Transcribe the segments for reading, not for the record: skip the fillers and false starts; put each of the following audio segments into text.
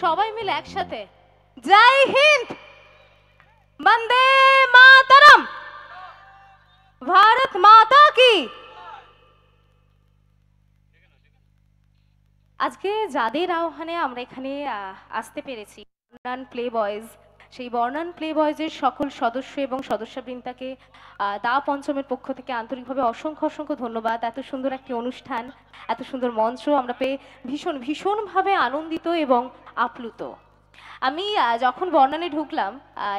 সবাই মিলে একসাথে জয় হিন্দ, বন্দে মাতরম, ভারত মাতা কি। আজকে যাদের আহ্বানে আমরা এখানে আসতে পেরেছি, বর্ণান প্লে বয়েজ, সেই বর্ণান প্লে বয়েজের সকল সদস্য এবং সদস্যবৃন্দাকে দা পঞ্চমের পক্ষ থেকে আন্তরিকভাবে অসংখ্য অসংখ্য ধন্যবাদ। এত সুন্দর একটি অনুষ্ঠান, এত সুন্দর মঞ্চ আমরা পেয়ে ভীষণ ভীষণভাবে আনন্দিত এবং আপ্লুত। আমি যখন বর্ণানে ঢুকলাম,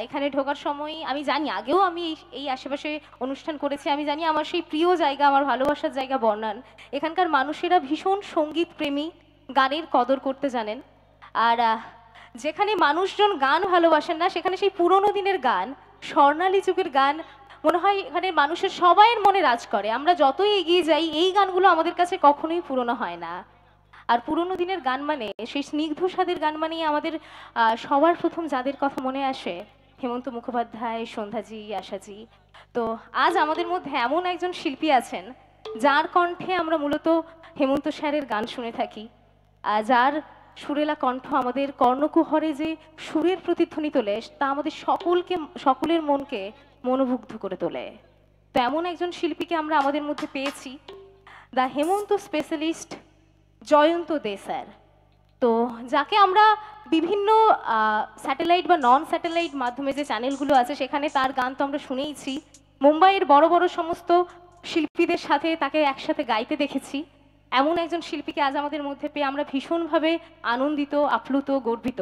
এখানে ঢোকার সময় আমি জানি, আগেও আমি এই আশেপাশে অনুষ্ঠান করেছি, আমি জানি আমার সেই প্রিয় জায়গা, আমার ভালোবাসার জায়গা বর্ণান। এখানকার মানুষেরা ভীষণ সঙ্গীত প্রেমী, গানের কদর করতে জানেন। আর যেখানে মানুষজন গান ভালোবাসেন না, সেখানে সেই পুরোনো দিনের গান, স্বর্ণালী যুগের গান মনে হয় এখানে মানুষের সবাইয়ের মনে রাজ করে। আমরা যতই এগিয়ে যাই, এই গানগুলো আমাদের কাছে কখনোই পুরনো হয় না। আর পুরোনো দিনের গান মানে, সেই স্নিগ্ধ স্বাদের গান মানেই আমাদের সবার প্রথম যাদের কথা মনে আসে, হেমন্ত মুখোপাধ্যায়, সন্ধ্যাজি, আশাজি। তো আজ আমাদের মধ্যে এমন একজন শিল্পী আছেন যার কণ্ঠে আমরা মূলত হেমন্ত স্যারের গান শুনে থাকি, যার সুরেলা কণ্ঠ আমাদের কর্ণকুহরে যে সুরের প্রতিধ্বনি তোলে, তা আমাদের সকলের মনকে মনোমুগ্ধ করে তোলে। তো এমন একজন শিল্পীকে আমরা আমাদের মধ্যে পেয়েছি, the Hemanta specialist Jayanta De sir. তো যাকে আমরা বিভিন্ন স্যাটেলাইট বা নন স্যাটেলাইট মাধ্যমে যে চ্যানেলগুলো আছে, সেখানে তার গান তো আমরা শুনেইছি। মুম্বাইয়ের বড় বড় সমস্ত শিল্পীদের সাথে তাকে একসাথে গাইতে দেখেছি। এমন একজন শিল্পীকে আজ আমাদের মধ্যে পেয়ে আমরা ভীষণভাবে আনন্দিত, আপ্লুত, গর্বিত।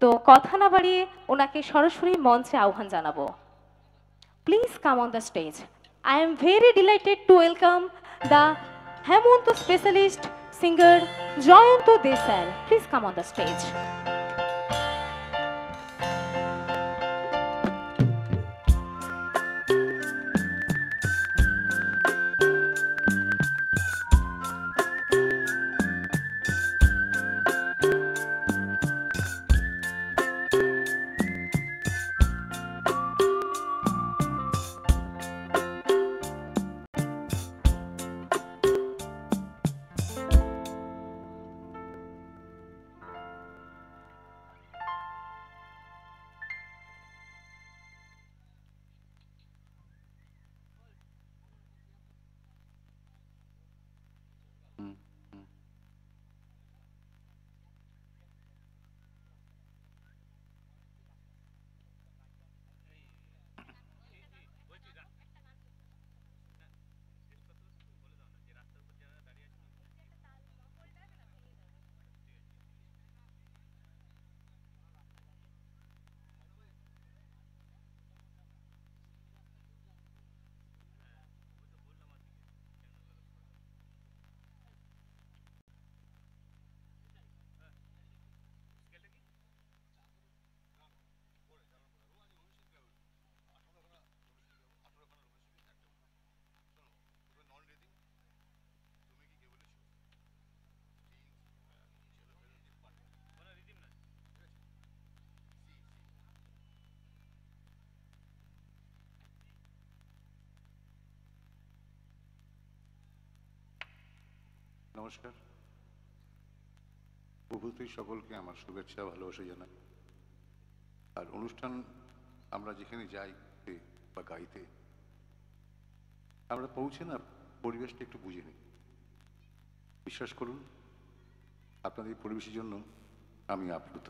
তো কথা না বাড়িয়ে ওনাকে সরাসরি মঞ্চে আহ্বান জানাবো। Please come on the stage. I am very delighted to welcome the Hemanta specialist singer Jayanto Desai. Please come on the stage. নমস্কার, উপস্থিত সকলকে আমার শুভেচ্ছা, ভালোবাসা জানাই। আর অনুষ্ঠান আমরা যেখানে যাই বা গাইতে, আমরা পৌঁছে না পরিবেশটা একটু বুঝে নিই। বিশ্বাস করুন, আপনাদের পরিবেশের জন্য আমি আপ্লুত,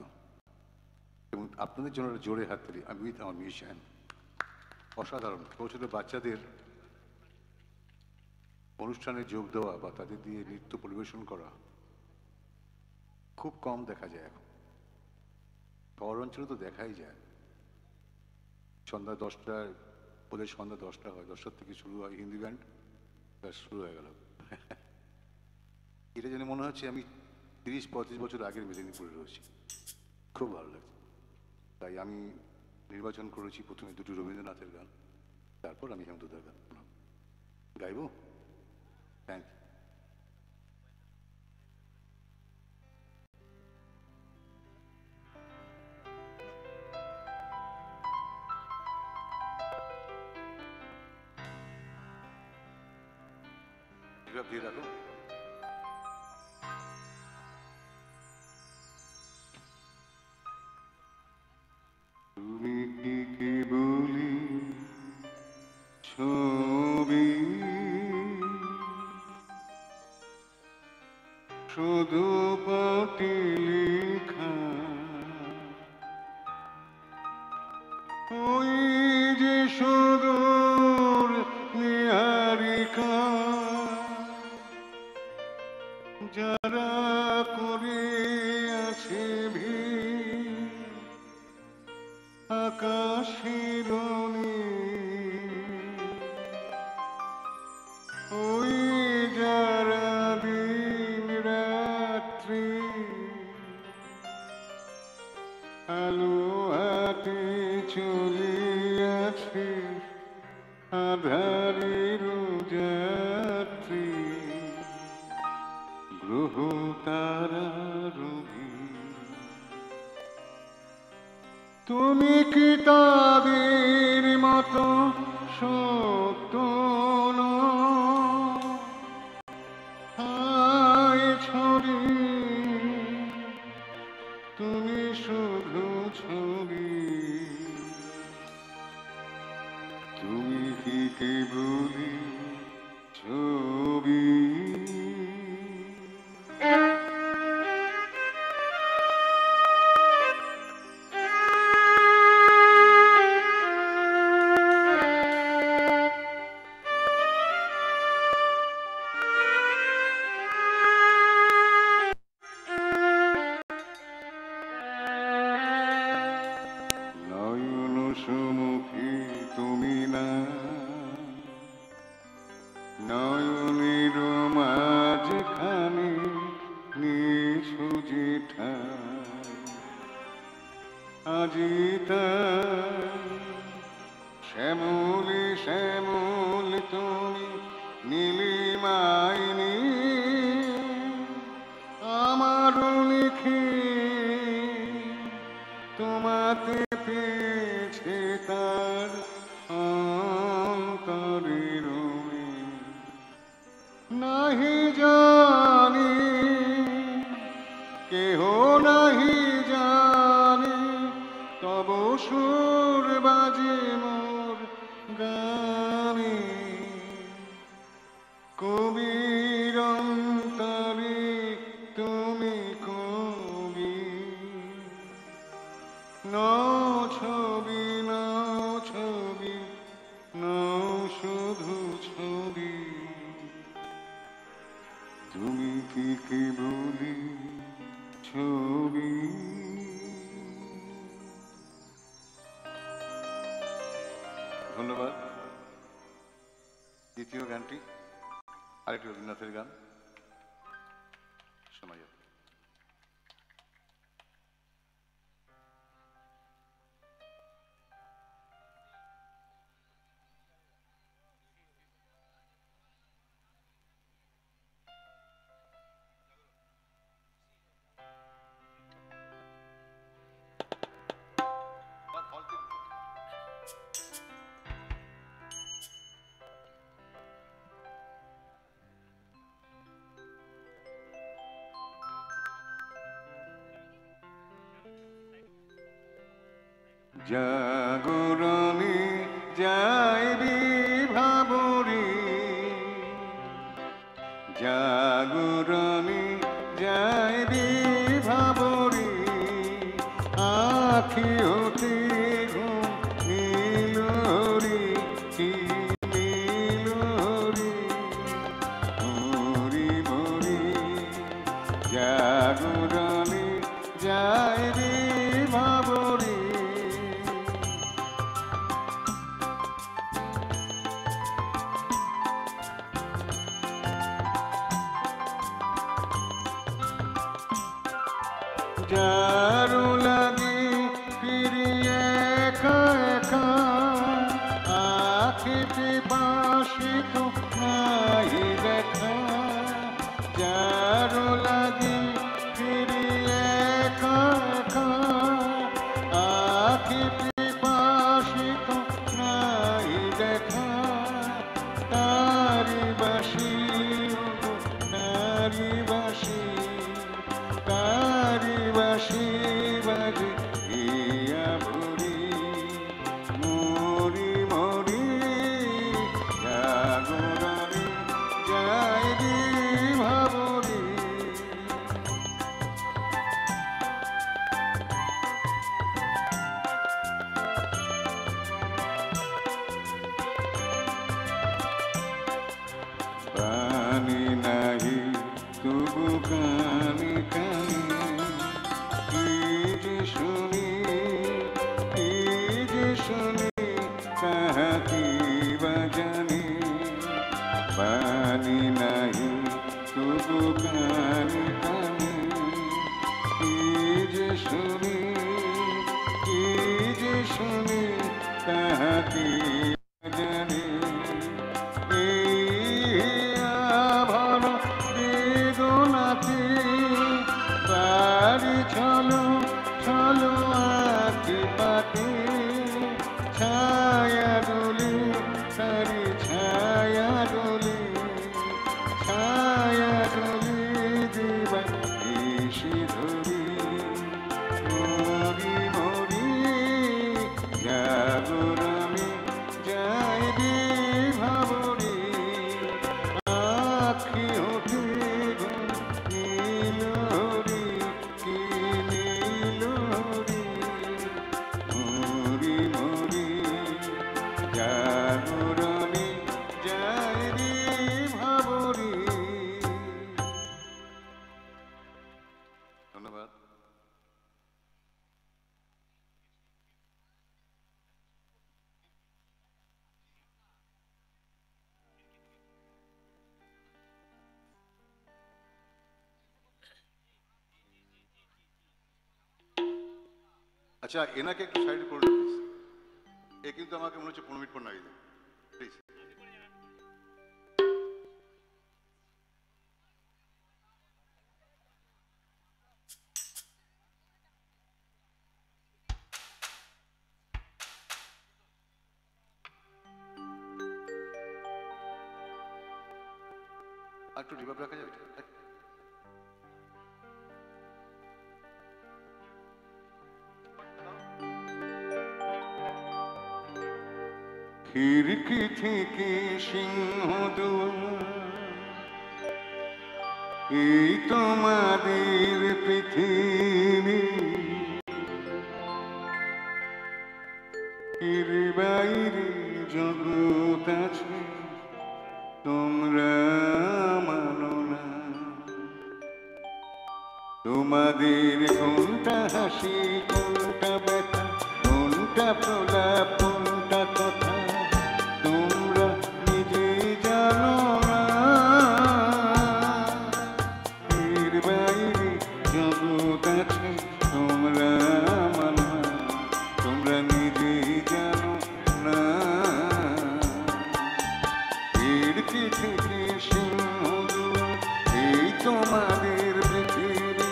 এবং আপনাদের জন্য জোরে হাত তালি। আমি উইথ আমার মিউজিশিয়ান, অসাধারণ। ছোটো ছোটো বাচ্চাদের অনুষ্ঠানে যোগ দেওয়া বা তাদের দিয়ে নৃত্য পরিবেশন করা খুব কম দেখা যায় এখন। শহর অঞ্চলে তো দেখাই যায়। সন্ধ্যা 10টায়, ওদের সন্ধ্যা 10টা হয়, 10টার থেকে শুরু হয় হিন্দি ব্যান্ড, ব্যাস শুরু হয়ে গেল। এটা যেন মনে হচ্ছে আমি 30-35 বছর আগের মেদিনীপুরে রয়েছি। খুব ভালো লাগছে। তাই আমি নির্বাচন করেছি প্রথমে দুটো রবীন্দ্রনাথের গান, তারপর আমি হেমন্তদার গান গাইব। Thank you. দিয়ে রাখো। শুধু পটি লেখা ওই যে সুদূর নিহারিকা যারা করে আছে ভিড় আকাশের ওই যারা দিন রাত্রি আলো হাতে চলিয়াছে আধারের যাত্রী গ্রহ তারা রবি তুমি কি তাদের মতো সত্য ছড়ি তুমি শুধু ছবি তুমি কি কেবলি ছবি সুমুখী তুমি না নয়নের মাঝখানে নিছু যেঠা আজি শ্যামলি শ্যামল তুমি নীলিমাইনি আমার লিখে তোমাতে পেয়েছে তার অন্তরের নাহি জানি কেহ নাহি জানি তব সুর বাজে মোর গানে কবির অন্তরে তুমি কবি ছবি ছবি শুধু ছবি তুমি কি কেবলি ছবি ধন্যবাদ। দ্বিতীয় গানটি আরেকটি রবীন্দ্রনাথের গান সময় জাগরণে যাইবি ভাবরে জাগরণে যাইবি ভাবরে আখি হতে ঘুম নীলহরি কি নীলহরি হরি হরি জাগরণে যাইবি ভাবরে যারু লাগে ফিরিয়ে একা একা আখিতে বাসি তো নাই দেখা যারু লাগে ফিরিয়ে একা একা আখিতে বাসি তো নাই দেখা তারি বাসি তারি বাসি তারি বাসি বাজে ইয়া ভরি মরি মরি জাগরণে যাইবি ভাবরি মানি নাহি তবু কানে কানে কি যে শুনি কি যে শুনি কাহা কি বা জানি মানি নাহি তবু কানে কানে কি যে শুনি কি যে শুনি কাহা কি জানি চলো চলো আঁকি পাতি ছায়া ডুলি সারি ছায়া ডুলি দিবা ইসি ধরি মরি মরি জাগর আমি যাই রে ভাবরি আখি উঠে নীলরি কি নীলরি মরি মরি জাগর আমি যাই রে ভাবরি। ধন্যবাদ। আচ্ছা এনাকে একটু সাইড করে প্লিজ, এ কিন্তু আমাকে মনে হচ্ছে 15 মিনিট পর নাগিয়ে দেবে প্লিজ। আর একটু রিভার্ব রাখা যাবে? খিড়কি থেকে সিংহদুয়ার এই তোমাদের পৃথিবী, এর বাইরে জগৎ আছে তোমরা মানো না। তোমাদের কোনটা হাসি কোনটা ব্যথা কোনটা প্রলাপ কোনটা কথা তোমরা নিজে জানো না। এর বাইরে জগৎ আছে তোমরা মানো না, তোমরা নিজে জানো না। এর কি থেকে সিংহদুয়ার এই তোমাদের পৃথিবী।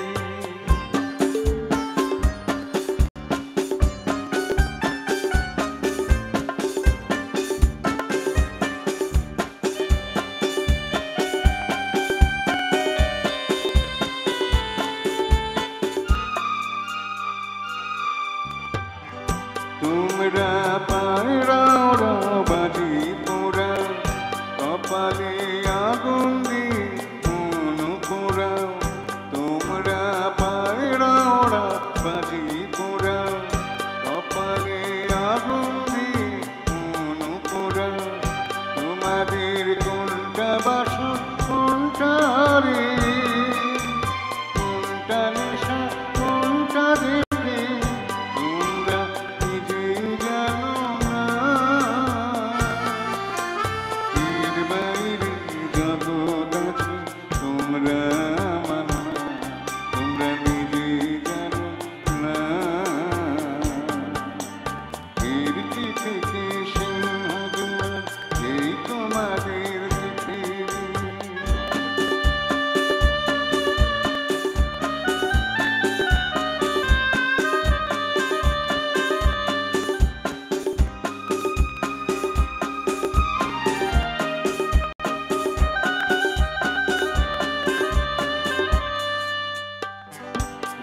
তোমরা পায়রা বাজি পোড়া কপালে আগুন দিয়ে মন পোড়াও। তোমরা পায়রা বাজি পোড়া কপালে আগুন দিয়ে মন পোড়াও। তোমাদের কোনটা বাসন কোনটা রে কোনটা নেশা কোনটা দেবে তোমরা নিজে জানো না। এর বাইরে জগৎ আছে তোমরা মানো না, তোমরা নিজে জানো না। এর কি থেকে সিংহদুয়ার এই তোমাদের পৃথিবী।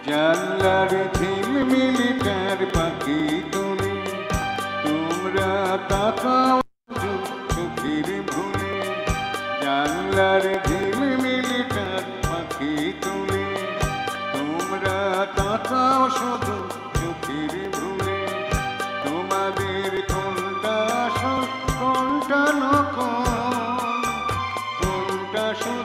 জানলার ঝিলমিলিটার পাখি তুলে তোমরা তাকাও চোখের ভুলে। জানলার ঝিলমিলিটার পাখি তুলে তোমরা তাকাও শুধু চোখের ভুলে। তোমাদের কোনটা আসল কোনটা নকল কোনটা শুধু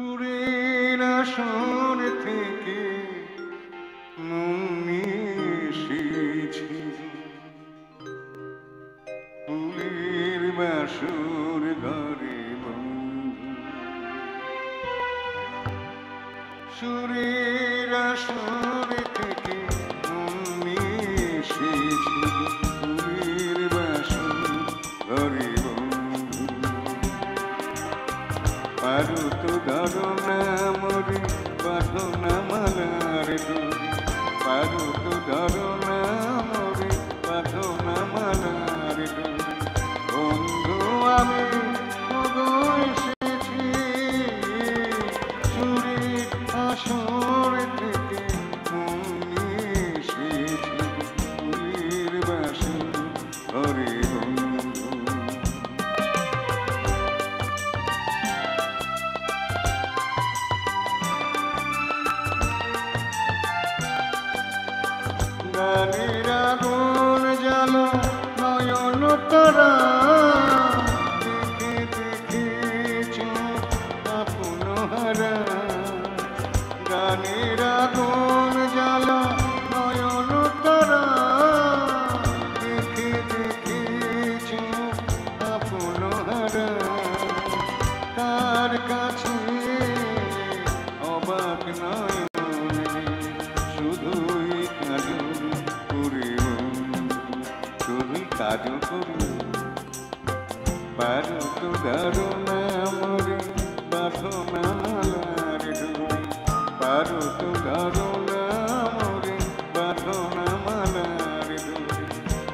সুরের আসর থেকে মন এসেছি, ফুলের বাসর ঘরে বন্ধু। সুরের আসর থেকে মন এসেছি, ফুলের বাসর ঘরে বন্ধু। পারো তো ধরো না মরে বাঁধো না মালার ডোরি, পারো তো ধরো না মরে বাঁধো না মালার ডোরি। বন্ধু আমি ওগো এসেছি, সুরের আসর থেকে মন এসেছি, ফুলের বাসর ঘরে বন্ধু। গানের আগুন জ্বালো নয়ন তারা, দেখে দেখে চোখ আপন হারা। গানের আগুন জ্বালো নয়ন তারা, দেখে দেখে চোখ আপন হারা। তার কাছে অবাক নয়ন শুধুই কাজল করে শুধুই কাজল করে। পারো তো ধরো না মরে বাঁধো না মালার ডোরি, পারো তো ধরো না মরে বাঁধো না মালার ডোরি।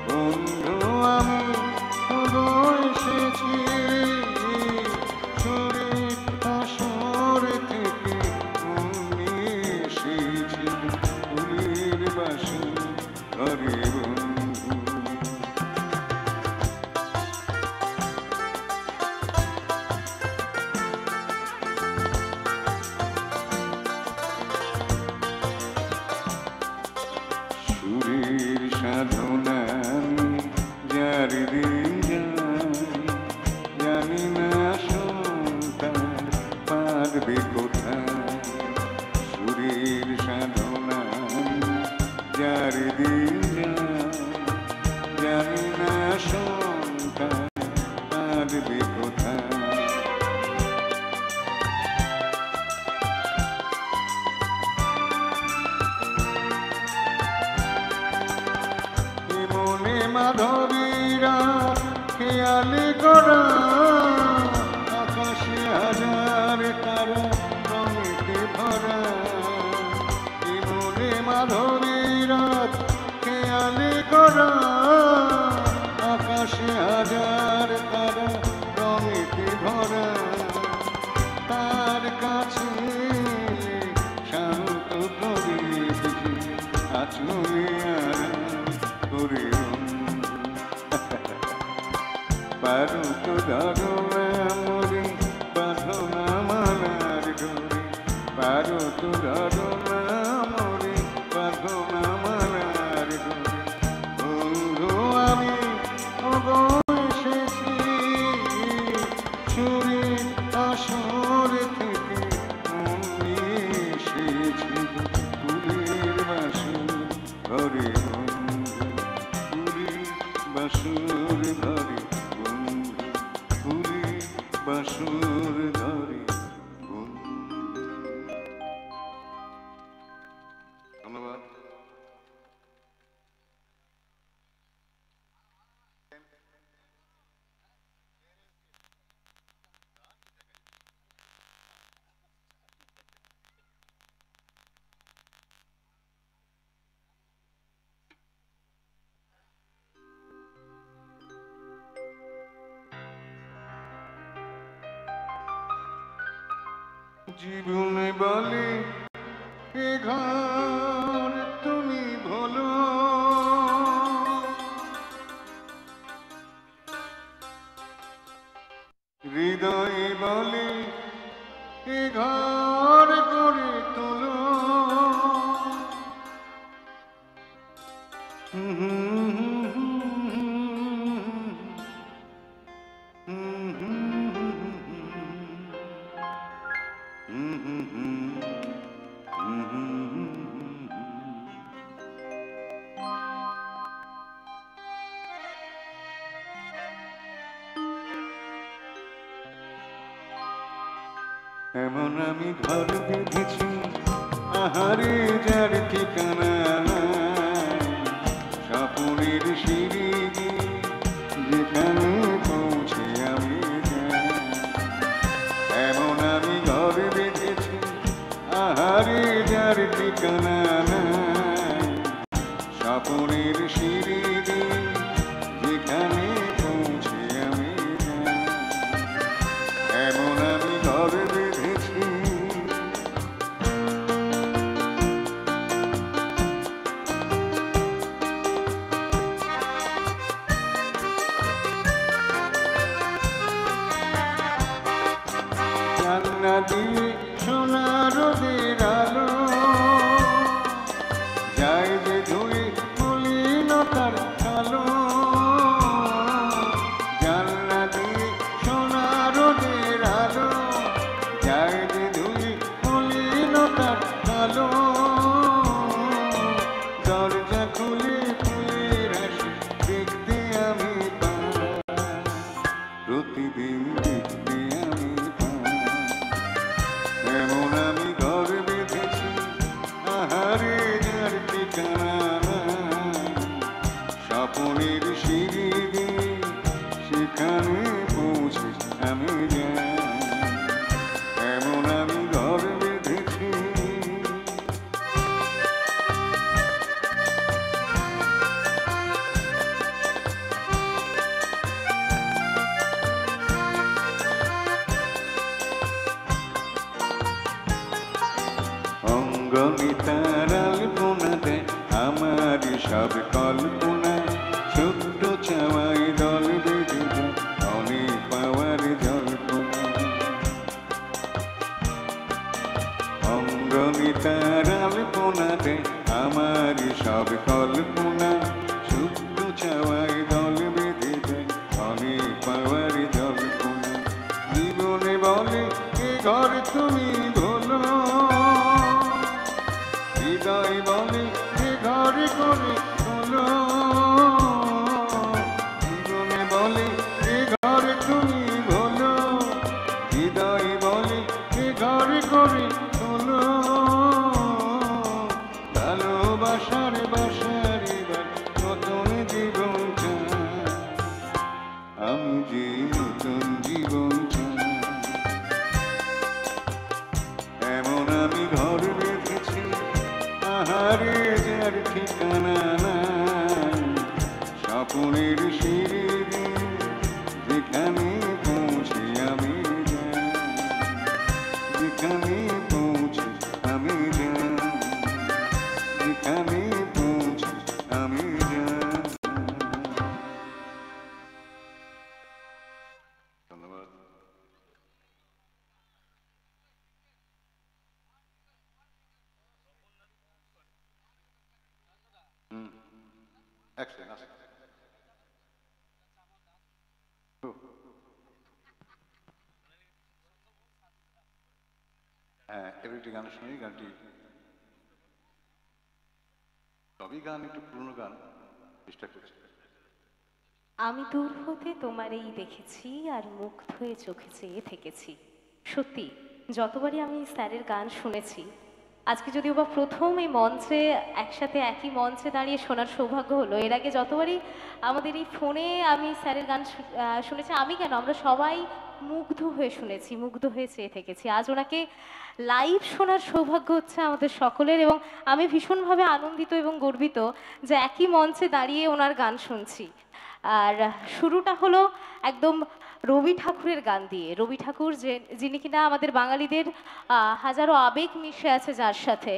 বন্ধু আমি ওগো এসেছি, সুরের আসর থেকে মন এসেছি, ফুলের বাসর ঘরে বন্ধু। সুরের সাধনা আমি যার দিন যাই, জানি না সন্তান পারবে কোথায়। সুরের সাধনা আমি যার দিন যাই, জানি না সন্তান পারবে কোথায়। মনে মাধবীরা খেয়ালি করা, আকাশে হাজার তারা রঙেতে ভরা। মনে মাধবীরা খেয়ালি করা, আকাশে হাজার তারা রঙেতে ভরা। তার কাছে শান্ত প্রদীপ আচলে আরাম করে। পারো তো ধরো না মরে বাঁধো না মালার ডোরি, পারো তো ধরো না মরে বাঁধো না মালার ডোরি। বন্ধু আমি ওগো এসেছি, সুরের আসর থেকে মন এসেছি, ফুলের বাসর ঘরে বন্ধু। ফুলের বাসর ঘরে বন্ধু, ফুলের বাসর ঘরে বন্ধু। ধন্যবাদ। জীবনে বলে এ ঘর তুমি ভোলো, হৃদয়ে বলে এ ঘর করে তোলো। এমন আমি ঘর বেঁধেছি আহারে যার ঠিকানা নাই, স্বপ্নের সিঁড়ি দিয়ে যেখানে পৌঁছে আমি যাই। এমন আমি ঘর বেঁধেছি আহারে যার ঠিকানা নাই, স্বপ্নের সিঁড়ি দিয়ে যেখানে পৌঁছে আমি যাই। এমন আমি ঘর বেঁধেছি। জানলা দিয়ে সোনা রোদের আলো যায় যে ধুয়ে মলিনতার কালো। জানলা দিয়ে সোনা রোদের আলো যায় যে ধুয়ে মলিনতার কালো। দরজা খুলে ফুলের হাসি দেখতে আমি পাই, প্রতিদিন দেখতে আমি পাই। এমন আমি ঘর বেঁধেছি আহারে যার ঠিকানা নাই, স্বপ্নের সিঁড়ি দিয়ে সেখানে পৌঁছে আমি যাই। এমন আমি ঘর বেঁধেছি। অঙ্গনে তার আলপনা দেয় আমার সব কল্পনা, ছোট্ট চাওয়ায় দল বেঁধে যায় অনেক পাওয়ার জল্পনা। অঙ্গনে তার আলপনা দেয় আমার সব কল্পনা, ছোট্ট চাওয়ায় দল বেঁধে যায় অনেক পাওয়ার জল্পনা। জীবনে বলে এ ঘর তুমি ভোলো, হৃদয় বলে যে ঘরে করে তোলো। জীবনে বলে যে ঘরে তুমি বলো, হৃদয় বলে যে ঘরে করে তোলো। ভালোবাসার বাসার এবার নতুন জীবন চাই, আমি যে নতুন জীবন চাই। এমন আমি ঘর বেঁধেছি আহারে যার ঠিকানা নাই, স্বপ্নের সিঁড়ি দিয়ে যেখানে পৌঁছে আমি যাই। যেখানে পৌঁছে আমি যাই, যেখানে পৌঁছে আমি যাই। ধন্যবাদ। Excellent. হ্যাঁ, এবার একটি গান শুনি। গানটি সবই গান, একটু পুরনো গান চেষ্টা করছি। আমি দূর হতে তোমারেই দেখেছি আর মুগ্ধ হয়ে চোখে চেয়ে থেকেছি। সত্যি যতবারই আমি স্যারের গান শুনেছি, আজকে যদিও বা প্রথম এই মঞ্চে একসাথে একই মঞ্চে দাঁড়িয়ে শোনার সৌভাগ্য হলো। এর আগে যতবারই আমাদের এই ফোনে আমি স্যারের গান শুনেছি, আমি কেন আমরা সবাই মুগ্ধ হয়ে শুনেছি, মুগ্ধ হয়ে চেয়ে থেকেছি। আজ ওনাকে লাইভ শোনার সৌভাগ্য হচ্ছে আমাদের সকলের, এবং আমি ভীষণভাবে আনন্দিত এবং গর্বিত যে একই মঞ্চে দাঁড়িয়ে ওনার গান শুনছি। আর শুরুটা হলো একদম রবি ঠাকুরের গান দিয়ে। রবি ঠাকুর যিনি কিনা আমাদের বাঙালিদের হাজারো আবেগ মিশে আছে যার সাথে,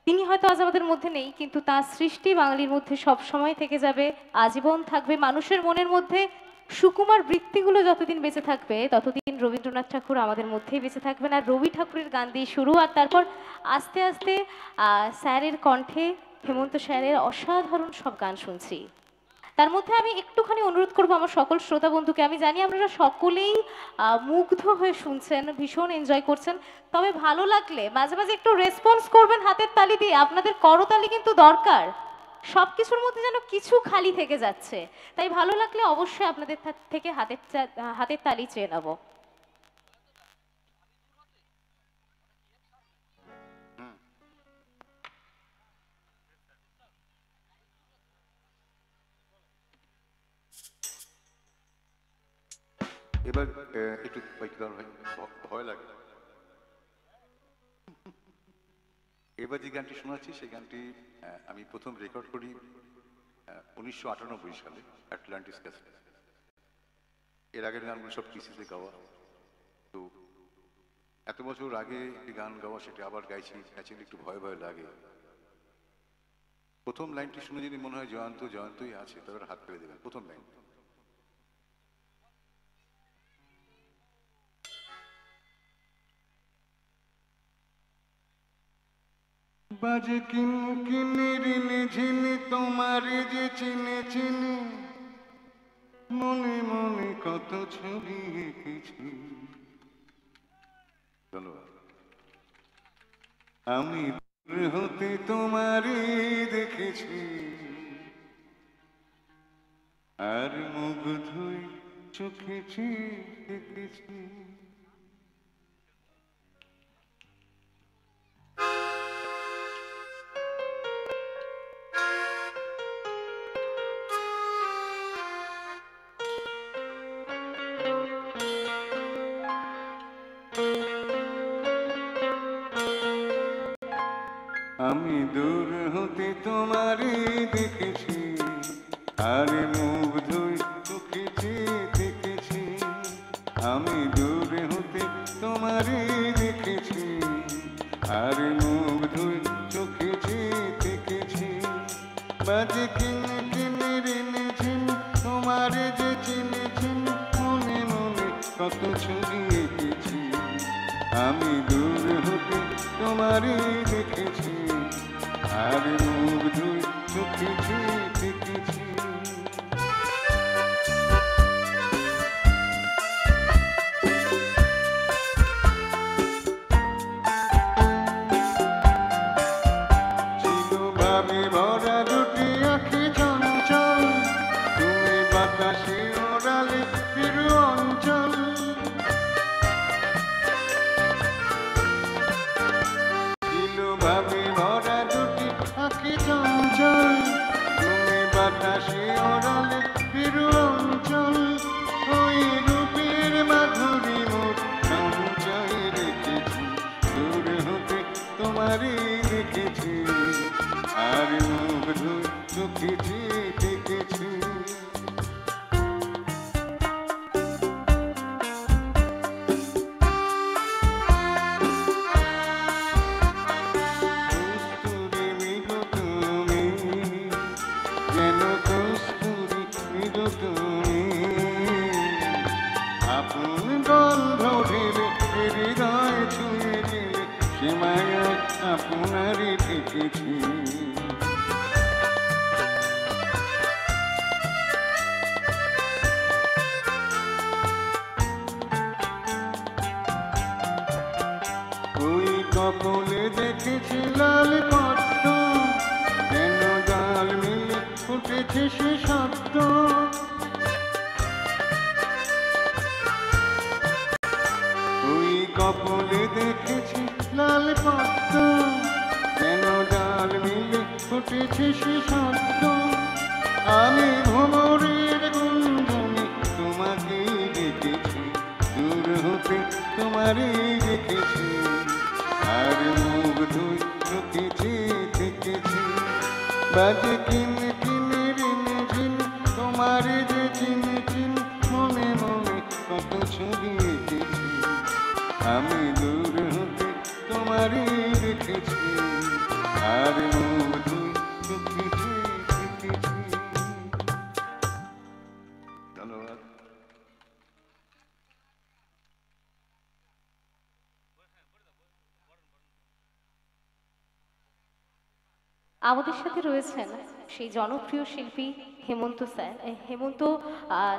তিনি হয়তো আজ আমাদের মধ্যে নেই, কিন্তু তার সৃষ্টি বাঙালির মধ্যে সব সময় থেকে যাবে, আজীবন থাকবে। মানুষের মনের মধ্যে সুকুমার বৃত্তিগুলো যতদিন বেঁচে থাকবে ততদিন রবীন্দ্রনাথ ঠাকুর আমাদের মধ্যেই বেঁচে থাকবেন। আর রবি ঠাকুরের গান দিয়ে শুরু, আর তারপর আস্তে আস্তে স্যারের কণ্ঠে, হেমন্ত স্যারের অসাধারণ সব গান শুনছি। তার মধ্যে আমি একটুখানি অনুরোধ করবো আমার সকল শ্রোতা বন্ধুকে, আমি জানি আপনারা সকলেই মুগ্ধ হয়ে শুনছেন, ভীষণ এনজয় করছেন, তবে ভালো লাগলে মাঝে মাঝে একটু রেসপন্স করবেন হাতের তালি দিয়ে। আপনাদের করতালি কিন্তু দরকার, সব কিছুর মধ্যে যেন কিছু খালি থেকে যাচ্ছে, তাই ভালো লাগলে অবশ্যই আপনাদের থেকে হাতের তালি চেয়ে নেব। এবার একটু ভয় লাগে। এবার যে গানটি শোনাচ্ছি সেই গানটি আমি প্রথম রেকর্ড করি 1998 সালে অ্যাটলান্টিস ক্যাসেটে। এর আগের গানগুলো সব পিসিতে গাওয়া। তো এত বছর আগে একটি গান গাওয়া, সেটা আবার গাইছি, ন্যাচারালি একটু ভয় ভয় লাগে। প্রথম লাইনটি শুনে যদি মনে হয় জয়ন্ত জয়ন্তই আছে, তাদের হাত পেরে দেবেন। প্রথম লাইন। বাজে কিন কিনিরিনি ঝিনি তোমার যে চিনে চিনি, মনে মনে কত ছবি এঁকেছি। ধন্যবাদ। আমি দূর হতে তোমারই দেখেছি, আর মুগ্ধই চোখেছি দেখেছি। আমি দূর হতে তোমারই দেখেছি, আর মুগ্ধই চোখেছি দেখেছি। আমি দূর হতে তোমারই দেখেছি, আর মুগ্ধই চোখেছি দেখেছি। বাজে কিন কিনিরিন ঝিন তোমার যে চিনেছি, মনে মনে কত ছবি এঁকেছি। আমি দূর হতে তোমারই দেখেছি, আর মুগ্ধই চোখেছি দেখেছি। ছিল ভাবে ভরা দুটি আঁখি চঞ্চল, তুমি বাতাসে ওড়ালে ফিরু অঞ্চল। ছিল ভাবে ভরা দুটি আঁখি চঞ্চল, তুমি বাতাসে ওড়ালে ফিরু অঞ্চল। ওই রূপের মাধুরী মোর সঞ্চয় রেখেছি, দূর হতে তোমারই দেখেছি, আর মুগ্ধ চোখেছি দেখেছি। কস্তুরী মৃগ তুমি, যেন কস্তুরী মৃগ তুমি, আপন গন্ধ ঢেলে হৃদয় ছুঁয়ে গেলে, সীমায় আপনারই দেখেছি। ওই কপলে দেখেছি লাল পদ্ম, যেন ডাল মিলে ফুটেছে সে শব্দ। ওই কপলে দেখেছি লাল পদ্ম, যেন ডাল মিলে ফুটেছে সে শব্দ। আমি ভ্রমরের গুঞ্জনে তোমাকে দেখেছি, দূর হতে তোমারই দেখেছি, আর মুগ্ধই চোখেছি দেখেছি। বাজে কিন কিনিরিন ঝিন তোমার যে চিনেছি, মনে মনে কত ছবি এঁকেছি। আমি দূর হতে তোমারই দেখেছি, আর মুগ্ধই চোখেছি দেখেছি। ধন্যবাদ। আমাদের সাথে রয়েছেন সেই জনপ্রিয় শিল্পী হেমন্ত স্যার। হেমন্ত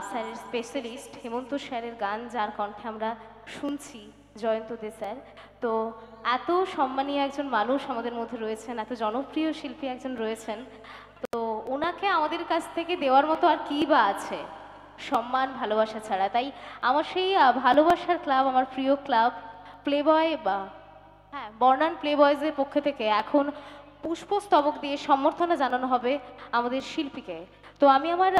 স্যারের স্পেশালিস্ট হেমন্ত স্যারের গান, যার কণ্ঠে আমরা শুনছি জয়ন্ত দে স্যার। তো এত সম্মানীয় একজন মানুষ আমাদের মধ্যে রয়েছেন, এত জনপ্রিয় শিল্পী একজন রয়েছেন, তো ওনাকে আমাদের কাছ থেকে দেওয়ার মতো আর কী বা আছে সম্মান ভালোবাসা ছাড়া। তাই আমার সেই ভালোবাসার ক্লাব, আমার প্রিয় ক্লাব প্লেবয় বা হ্যাঁ বর্ণান প্লে বয়েজের পক্ষ থেকে এখন পুষ্পস্তবক দিয়ে সম্বর্ধনা জানানো হবে আমাদের শিল্পীকে। তো আমি আমার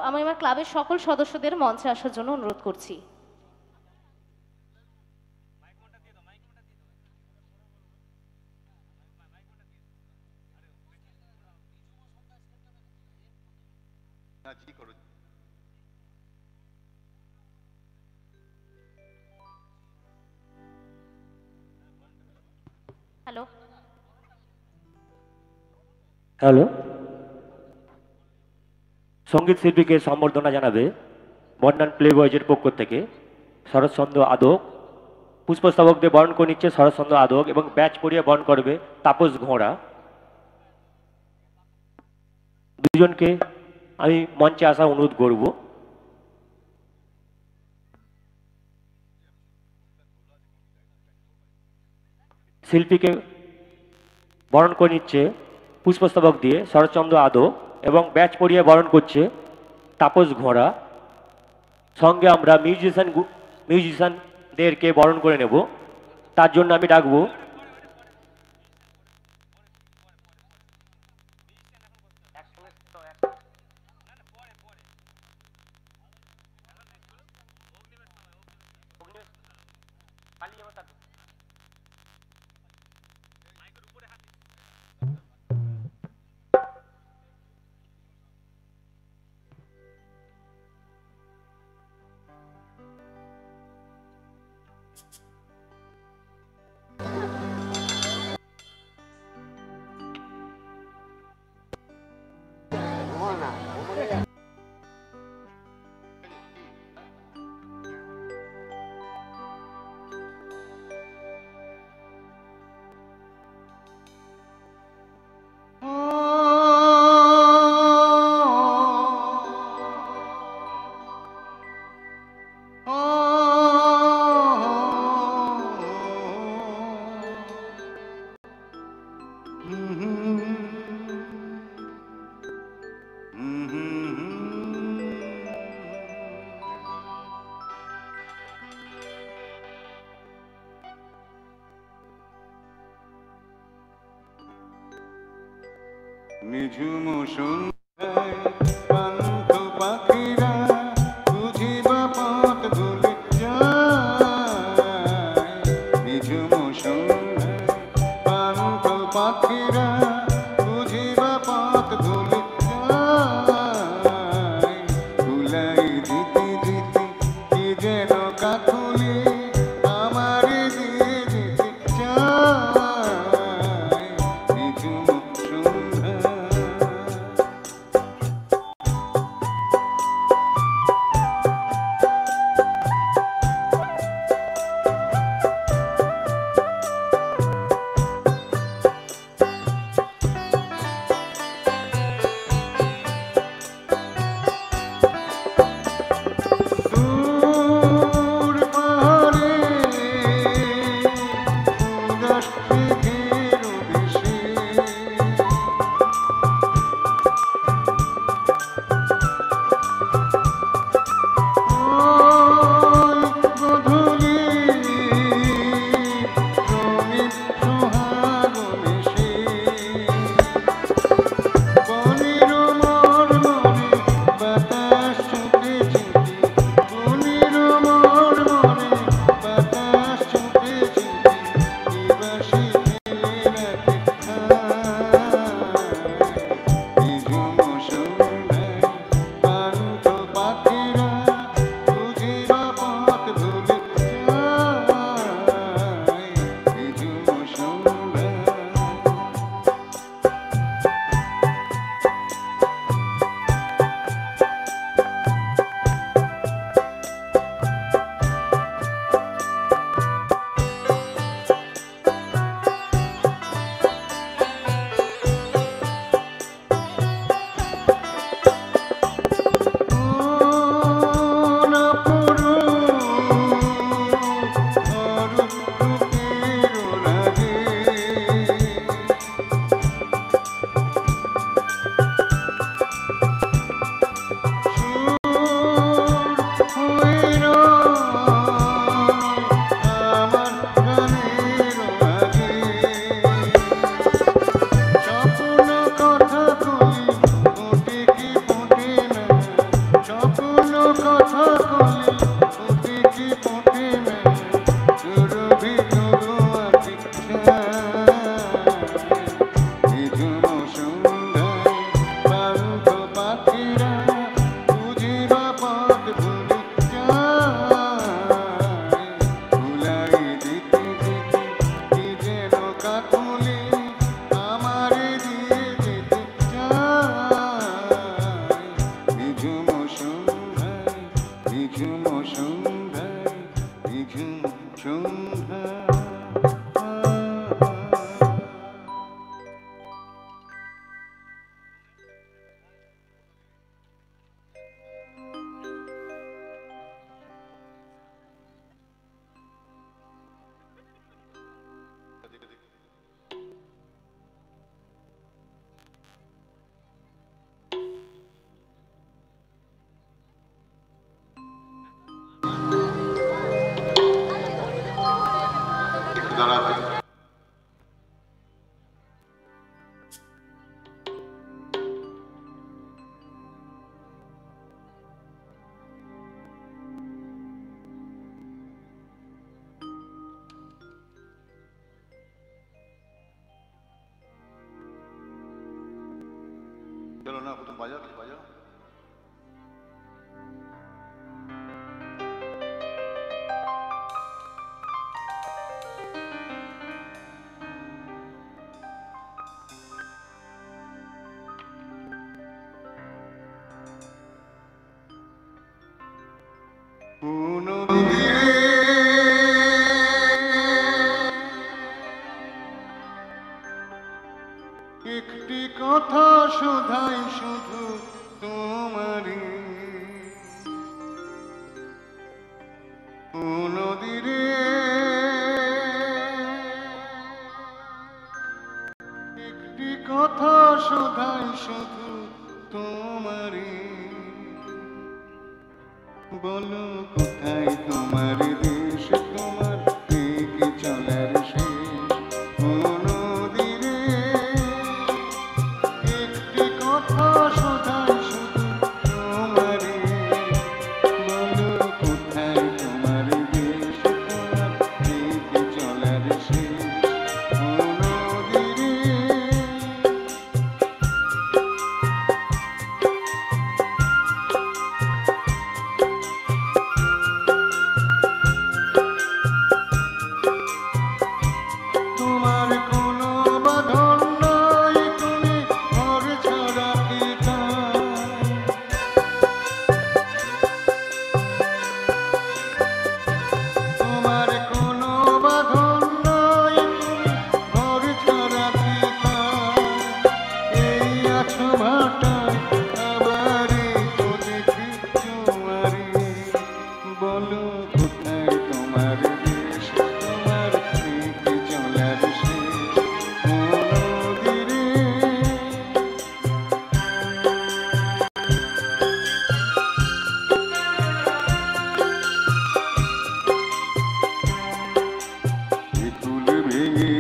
আমি আমার ক্লাবের সকল সদস্যদের মঞ্চে আসার জন্য অনুরোধ করছি। হ্যালো, হ্যালো, সঙ্গীত শিল্পীকে সম্বর্ধনা জানাবে বর্ণান প্লে বয়েজের পক্ষ থেকে শরৎচন্দ্র আদক। পুষ্পস্তবক দিয়ে বরণ করে নিচ্ছে শরৎচন্দ্র আদক এবং ব্যাচ পরিয়ে বরণ করবে তাপস ঘোড়া। দুজনকে আমি মঞ্চে আসার অনুরোধ করব। শিল্পীকে বরণ করে নিচ্ছে পুষ্পস্তবক দিয়ে শরৎচন্দ্র আদক এবং ব্যাচ পরিয়ে বরণ করছে তাপস ঘোড়া। সঙ্গে আমরা মিউজিশিয়ানদেরকে বরণ করে নেব। তার জন্য আমি ডাকবো নিঝুম সন্ধ্যায় পান্থ পাখিরা বুঝিবা পথ ভুলে যায়। নিঝুম সন্ধ্যায় পান্থ পাখিরা বুঝিবা পথ ভুলে যায়। কুলাই দিতে দিতে কি যেন কাকুলি আমার দিয়ে যেতে চায়। নিঝুম সন্ধ্যায় নিঝুম সন্ধ্যায় নিঝুম সন্ধ্যা দাঁড়াবে চলো না প্রথম বাজাও বাজাও একটি কথা শোধাই শুধু তোমারে নদীরে একটি কথা শোধাই শুধু তোমারে বলো কোথায় তোমার দেশ তোমার থেকে চলার শেষ নদীরে একটি কথা শোধাই শুধু তোমারে বলো কোথায় তোমার দেশ তোমার থেকে চলার শেষ নদীরে তোমার কোনো বাঁধন নাই তুমি ঘর ছাড়া কি চাই তোমার কোনো বাঁধন নাই তুমি ঘর ছাড়া কি চাই এই আছো ভাটায় আবারে তো দেখি তোমারে বলো কোথায় তোমার দেশ তোমার থেকে চলার শেষ নদীরে কুল ভেঙে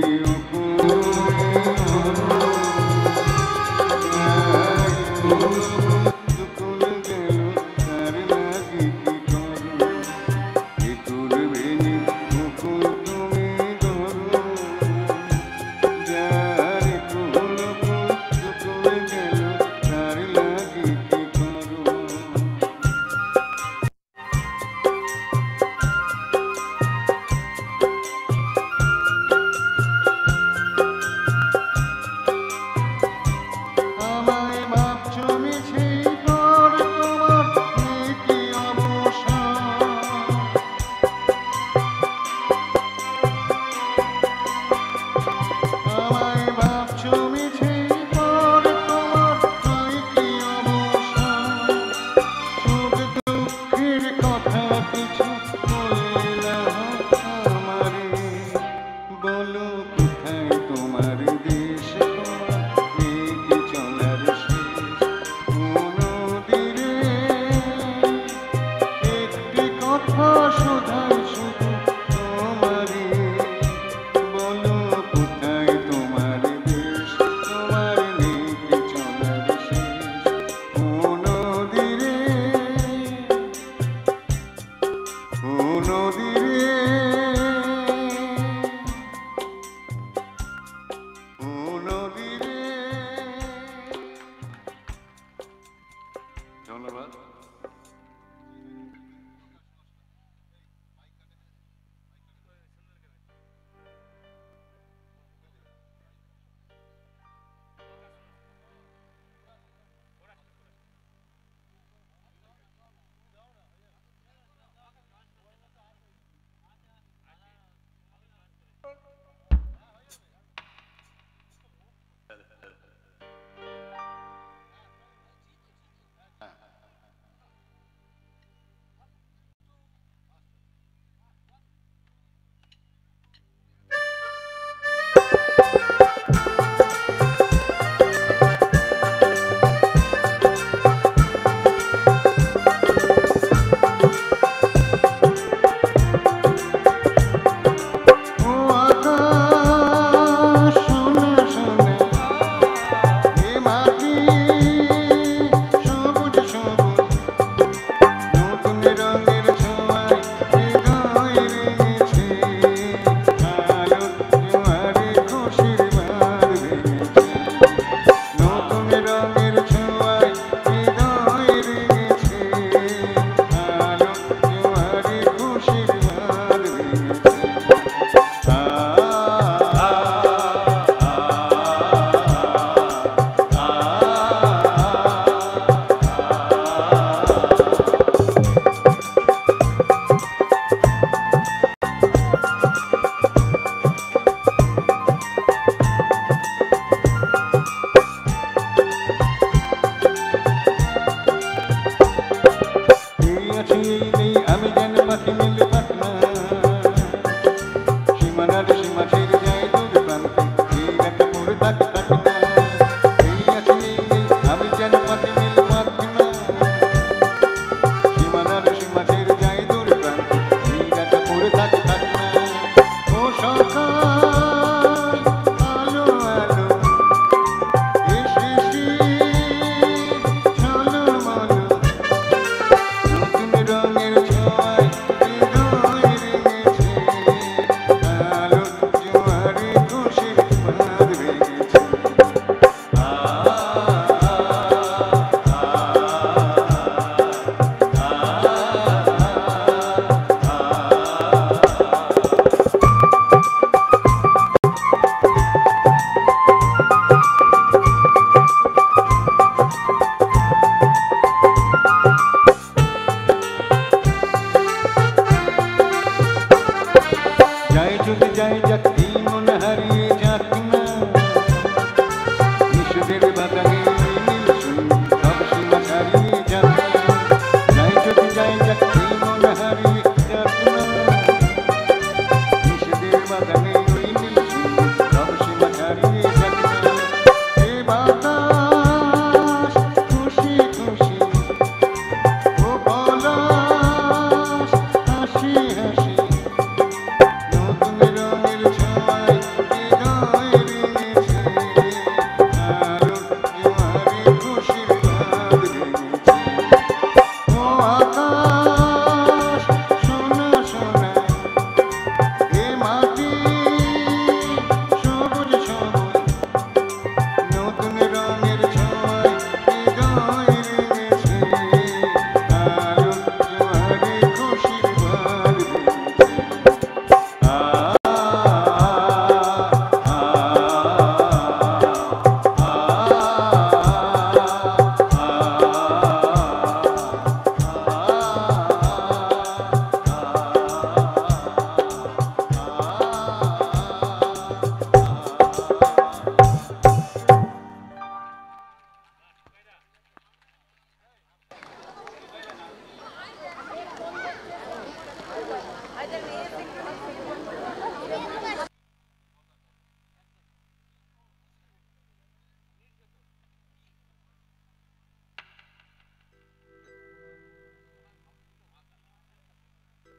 কুল গেল তার লাগে কি করো কুল ভেঙে মুকুল তুমি ধরো যার কুল কুল গেল তার লাগে কি করো আমায় ভাবছো মিছে পর তোমার নীতি অবসান আমায় ভাবছো মিছে পর তোমার নীতি অবসান সুখ দুঃখের কথা কিছু বলে না আমারে বলো কোথায় তোমার দেশ তোমার থেকে চলার শেষ নদীরে একটি কথা শোধাই শুধু তোমারে বলো কোথায় তোমার দেশ তোমার থেকে চলার শেষ নদীরে নদীরে নদীরে ধন্যবাদ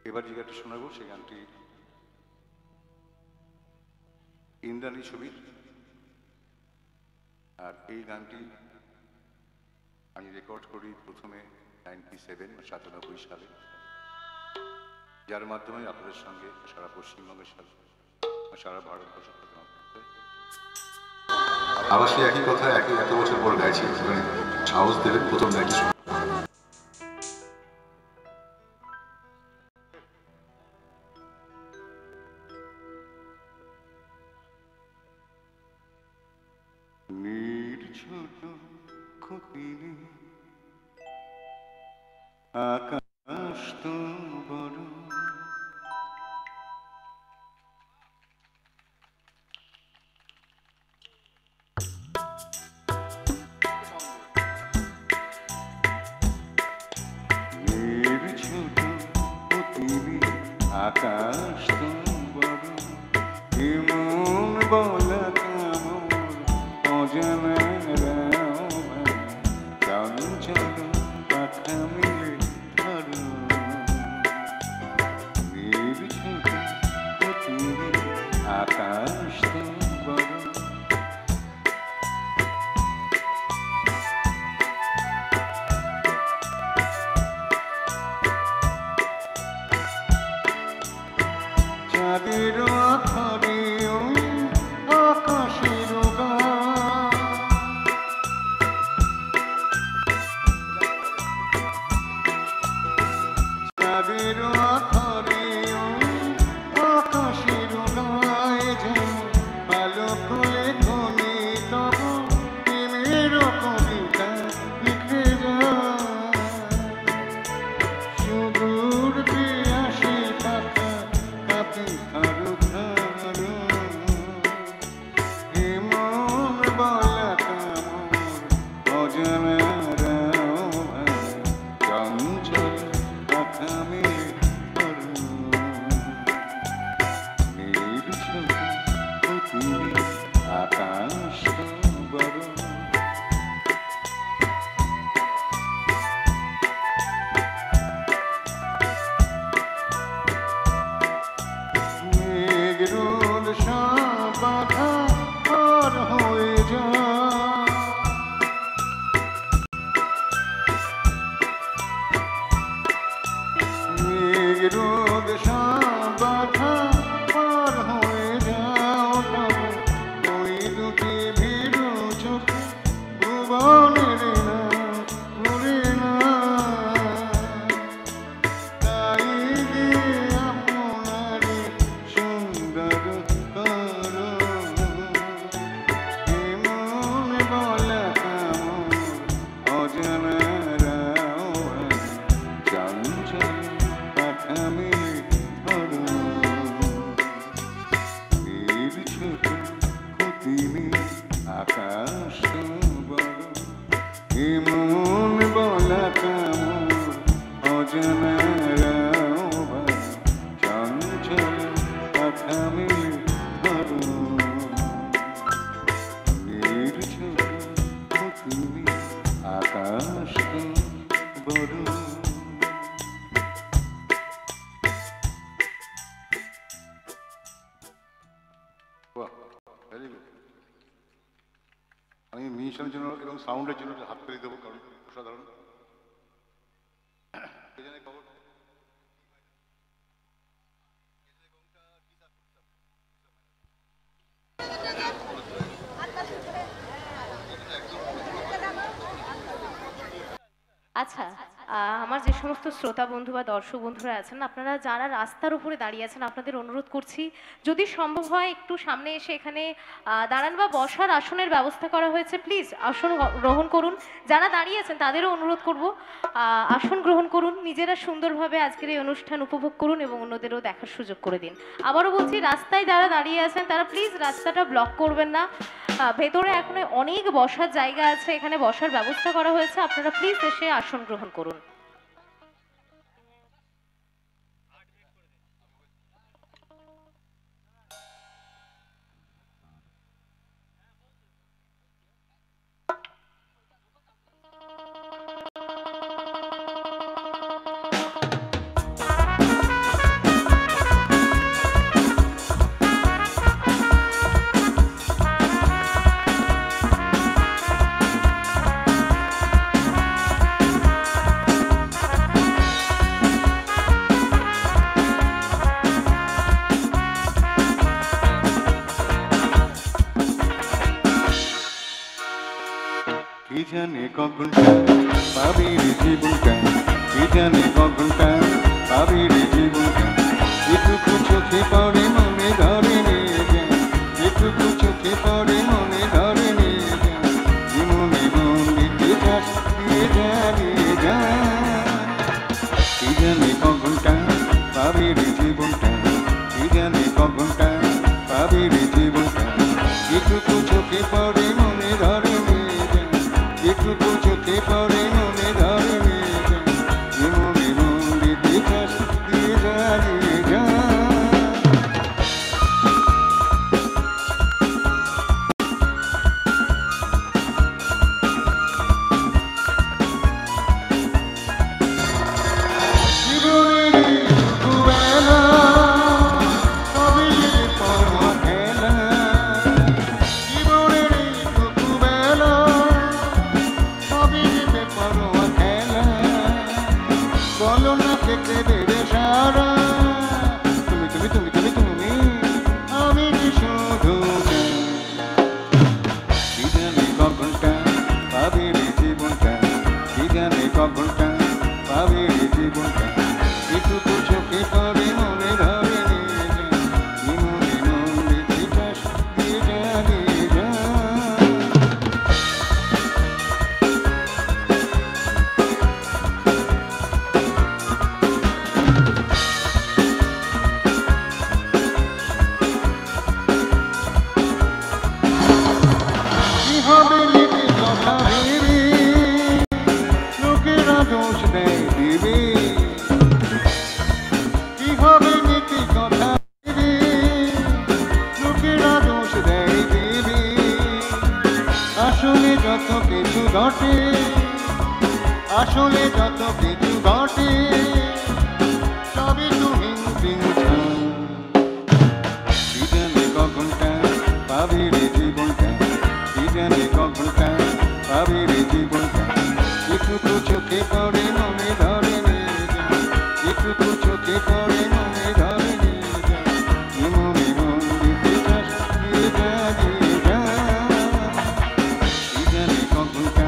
এবার যে গানটি শোনাবো সেই গানটি ইন্দ্রাণী ছবির, আর এই গানটি আমি রেকর্ড করি প্রথমে 97 সালে, যার মাধ্যমে আপনাদের সঙ্গে সারা পশ্চিমবঙ্গের সাথে সারা ভারতবর্ষের সাথে আবার সেই একই কথা একই এত বছর পর গাইছি, সাহস দেবেন প্রথম গাইছি। নির্ঝর খুপিনি আকাশ তো বড়, নির্ঝর খুপিনি আকাশ তো বড়, এমন বলা কামড় অজানা চঞ্চল পাখা মিলে ধরো, নির্ঝর খুপিনি আকাশ তো বড়। চাঁদের আধারে ওই আকাশের গান, চাঁদের আধারে ওই আকাশের গায়ে যেন আলোক লেখনি তব প্রেমের কবিতা লিখে যায়, সুদূর পিয়াসে পাতা কাঁপে থারু থারু, এমন বলা কামড় অজানা চঞ্চল পাখা মিলে ধরো, নির্ঝর খুপিনি আকাশ তো বড়। মেঘরোদ সব বাধা পার হয়ে যায়, মেঘরোদ সব বাধা পার হয়ে যাও, তবে ওই দুটি ভীরু চোখে ভুবনের না ঘুরে না, তাই দিয়ে আপনারে সুন্দর করো, এমন বলা কামড় অজানা চঞ্চল পাখা মিলে ধরো, নির্ঝর খুপিনি আকাশ তো বড়, এমন বলা কামড় অজানা চঞ্চল পাখা মিলে ধরো, নির্ঝর খুপিনি আকাশ তো বড়। বাহ, ভেরি গুড। আমি মিউজিশিয়ানের জন্য এবং সাউন্ডের জন্য একটা হাত করে দেবো, কারণ অসাধারণ। কে জানে খবর? আচ্ছা, আমার যে সমস্ত শ্রোতা বন্ধু বা দর্শক বন্ধুরা আছেন, আপনারা যারা রাস্তার উপরে দাঁড়িয়ে আছেন, আপনাদের অনুরোধ করছি যদি সম্ভব হয় একটু সামনে এসে এখানে দাঁড়ান বা বসার আসনের ব্যবস্থা করা হয়েছে, প্লিজ আসন গ্রহণ করুন। যারা দাঁড়িয়ে আছেন তাদেরও অনুরোধ করব আসন গ্রহণ করুন, নিজেরা সুন্দরভাবে আজকের এই অনুষ্ঠান উপভোগ করুন এবং অন্যদেরও দেখার সুযোগ করে দিন। আবারও বলছি, রাস্তায় যারা দাঁড়িয়ে আছেন তারা প্লিজ রাস্তাটা ব্লক করবেন না, ভেতরে এখনো অনেক বসার জায়গা আছে, এখানে বসার ব্যবস্থা করা হয়েছে, আপনারা প্লিজ এসে আসন গ্রহণ করুন। জানে কখনটা পাবে রে জীবনটা, কি জানে কখনটা পাবে রে জীবনটা। যেটুকু চোখে পড়ে মনে ধরে নে যায়, যেটুকু চোখে পড়ে মনে ধরে নে যায়, জীবনে মন দিতে চাস দিয়ে যাবে যা। কি জানে কখনটা পাবে রে জীবনটা, কি জানে কখনটা পাবে রে জীবনটা। যেটুকু চোখে পড়ে মনে ধরে নে যায়, যেটুকু চোখে পড়ে মনে ধরে নে যায়, জীবনে মন দিতে চাস দিয়ে যাবে যা। বলো না থেকে দেবে সারা, তুমি তুমি তুমি তুমি তুমি আমি কি শুধু চাই। কি জানে কখনটা পাবে রে জীবনটা, কি জানে কখনটা পাবে রে জীবনটা। এটুকু চোখে পড়ে মনে ধরে নে যায়, মনে মন দিতে চাস দিয়ে যাবে যা। কি হবে নীতি কথা ভেবে লোকেরা দোষ দেয় দেবে, কি হবে নীতি কথা ভেবে লোকেরা দোষ দেয় দেবে। আসলে যত কিছু ঘটে, আসলে যত কিছু ঘটে সবই তো হিংসিং ছাই। কি জানে কখনটা পাবে রে জীবনটা, কি জানে কখনটা পাবে রে জীবনটা। যেটুকু চোখে পড়ে মনে ধরে নে যায়, যেটুকু চোখে পড়ে মনে ধরে নে যায়, মনে মন দিতে চাস দিয়ে যাবে যা। কি জানে কখনটা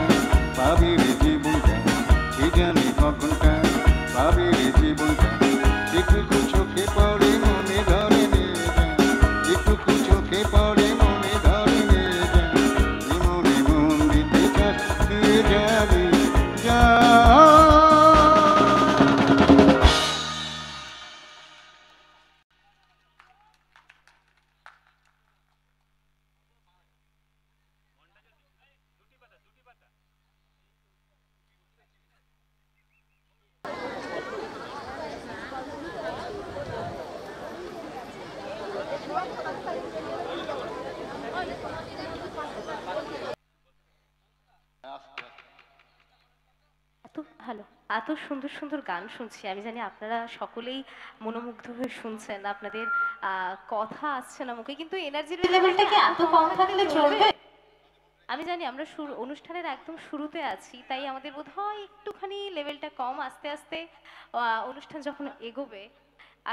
পাবে রে জীবনটা, কি জানে কখনটা পাবে রে জীবনটা। যেটুকু চোখে পড়ে মনে ধরে নে যায়, যেটুকু চোখে পড়ে মনে ধরে নে যায়, মনে মন দিতে চাস দিয়ে যাবে যা। এত ভালো, এত সুন্দর সুন্দর গান শুনছি। আমি জানি আপনারা সকলেই মনোমুগ্ধ হয়ে শুনছেন, আপনাদের কথা আসছে না মুখে, কিন্তু এনার্জি লেভেলটা কি এত কম থাকলে চলবে? আমি জানি আমরা অনুষ্ঠানের একদম শুরুতে আছি, তাই আমাদের বোধহয় একটুখানি লেভেলটা কম। আস্তে আস্তে অনুষ্ঠান যখন এগোবে,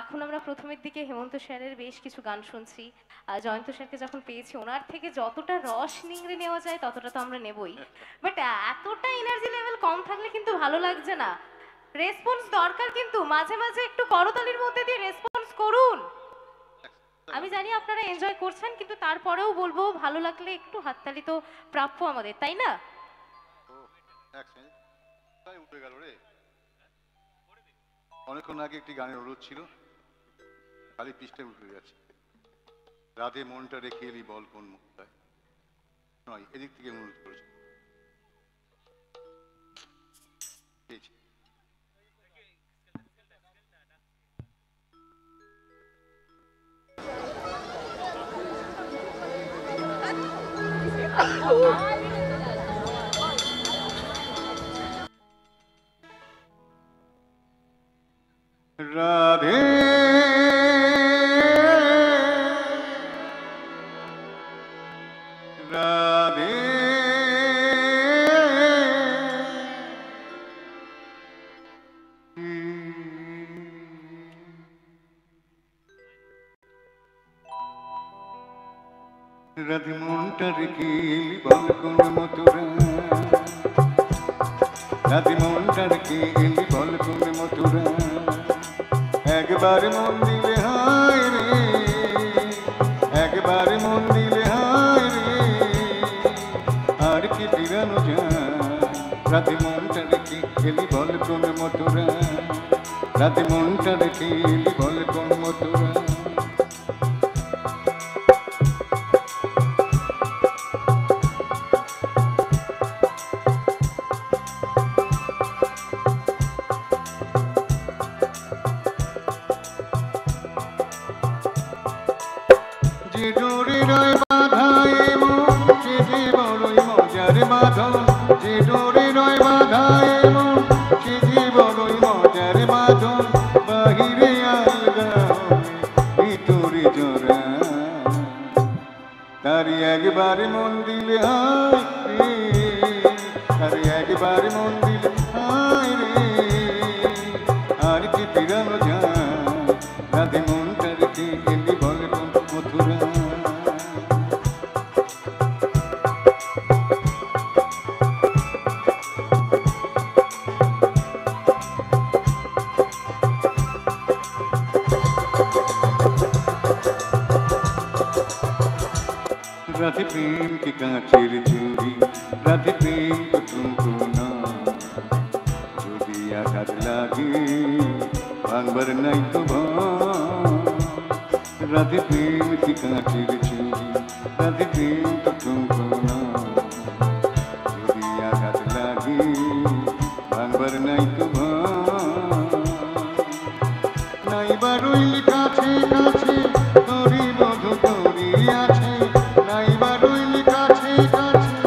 এখন আমরা প্রথমের দিকে হেমন্ত স্যারের বেশ কিছু গান শুনছি। জয়ন্ত স্যারকে যখন পেয়েছি, ওনার থেকে যতটা রস নিংড়ে নেওয়া যায় ততটা তো আমরা নেবই, বাট এতটা এনার্জি লেভেল কম থাকলে কিন্তু ভালো লাগছে না। রেসপন্স দরকার, কিন্তু মাঝে মাঝে একটু করতালির মধ্যে দিয়ে রেসপন্স করুন। আমি জানি আপনারা এনজয় করছেন, কিন্তু তারপরেও বলবো ভালো লাগলে একটু হাততালি তো প্রাপ্য আমাদের, তাই না? উঠে গেল রে। অনেকক্ষণ আগে একটি গানের অনুরোধ ছিল, খালি পিসটা উঠে যাচ্ছে। রাধে মনটা রেখে এলি বল কোন মুখটায়, নয় এদিক থেকে অনুরোধ করেছে। পেয়েছি। রাধে রাধে রাধে মনটা রেখে বল কোন মথুরা রাতে মনটার কে এলি বল কোন মথুরা একবার মন দিলে হায় রে একবার মন দিলে হায় রে আর কি ফিরানো যায় রাতে মনটা রেখে এলি বল কোন মথুরা রাতে মনটা রেখে এলি বল কোন মথুরা যে ডোরে রয় বাধায় মন সে যে বড়ই মজার বাঁধন যে ডোরে রয় বাধায় মন সে যে বড়ই মজার বাঁধন বাহিরে আলগা ভিতরে জোড়া তারি একবার মন দিলে হায় রে তারি একবার মন দিলে হায় রে আর কি ফিরানো যায় রাতে মনটা রেখে গেলি বল কোন মথুরা রাধে প্রেম के कांचेर चूड़ी राधे प्रेम को तुमको ना যদি আঘাত লাগে ভাঙবার নাই তো রাধে প্রেম की कांचेर चूड़ी राधे प्रेम को तुमको ना যদি আঘাত লাগে ভাঙবার নাই তো নাই বারইলি কাছে কাছে তোরি বধু তোরি আছে নাই বারইলি কাছে কাছে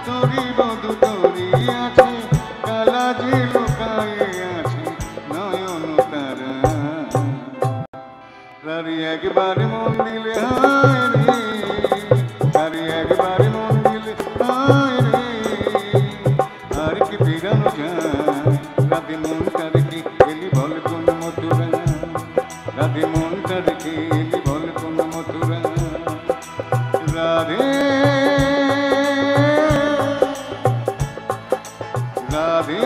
তোরি বধু তোরি আছে কালা যে লুকায়ে আছে নয়ন তারা তারি একবার মন দিলে হায় রে তারি একবার মন দিলে হায় রে আর কি ফিরানো যায় রাতে মনটা রেখে এলি বল কোন মথুরা রাধে মনটা রেখে এলি বল কোন মথুরা রাধে রাধে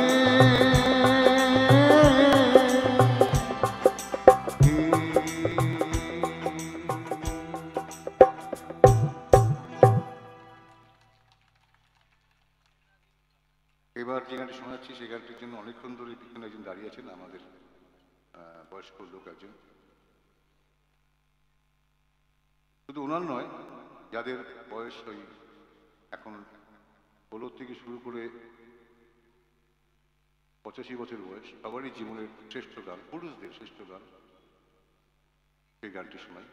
এবার যে গানটি শোনাচ্ছি সেই গানটির জন্য অনেকক্ষণ ধরে পিছনে একজন দাঁড়িয়ে আছেন আমাদের বয়স্ক লোক একজন শুধু ওনার নয় যাদের বয়স ওই এখন 16 থেকে শুরু করে 85 বছর বয়স সবারই জীবনের শ্রেষ্ঠ গান পুরুষদের শ্রেষ্ঠ গান সেই গানটি শোনাই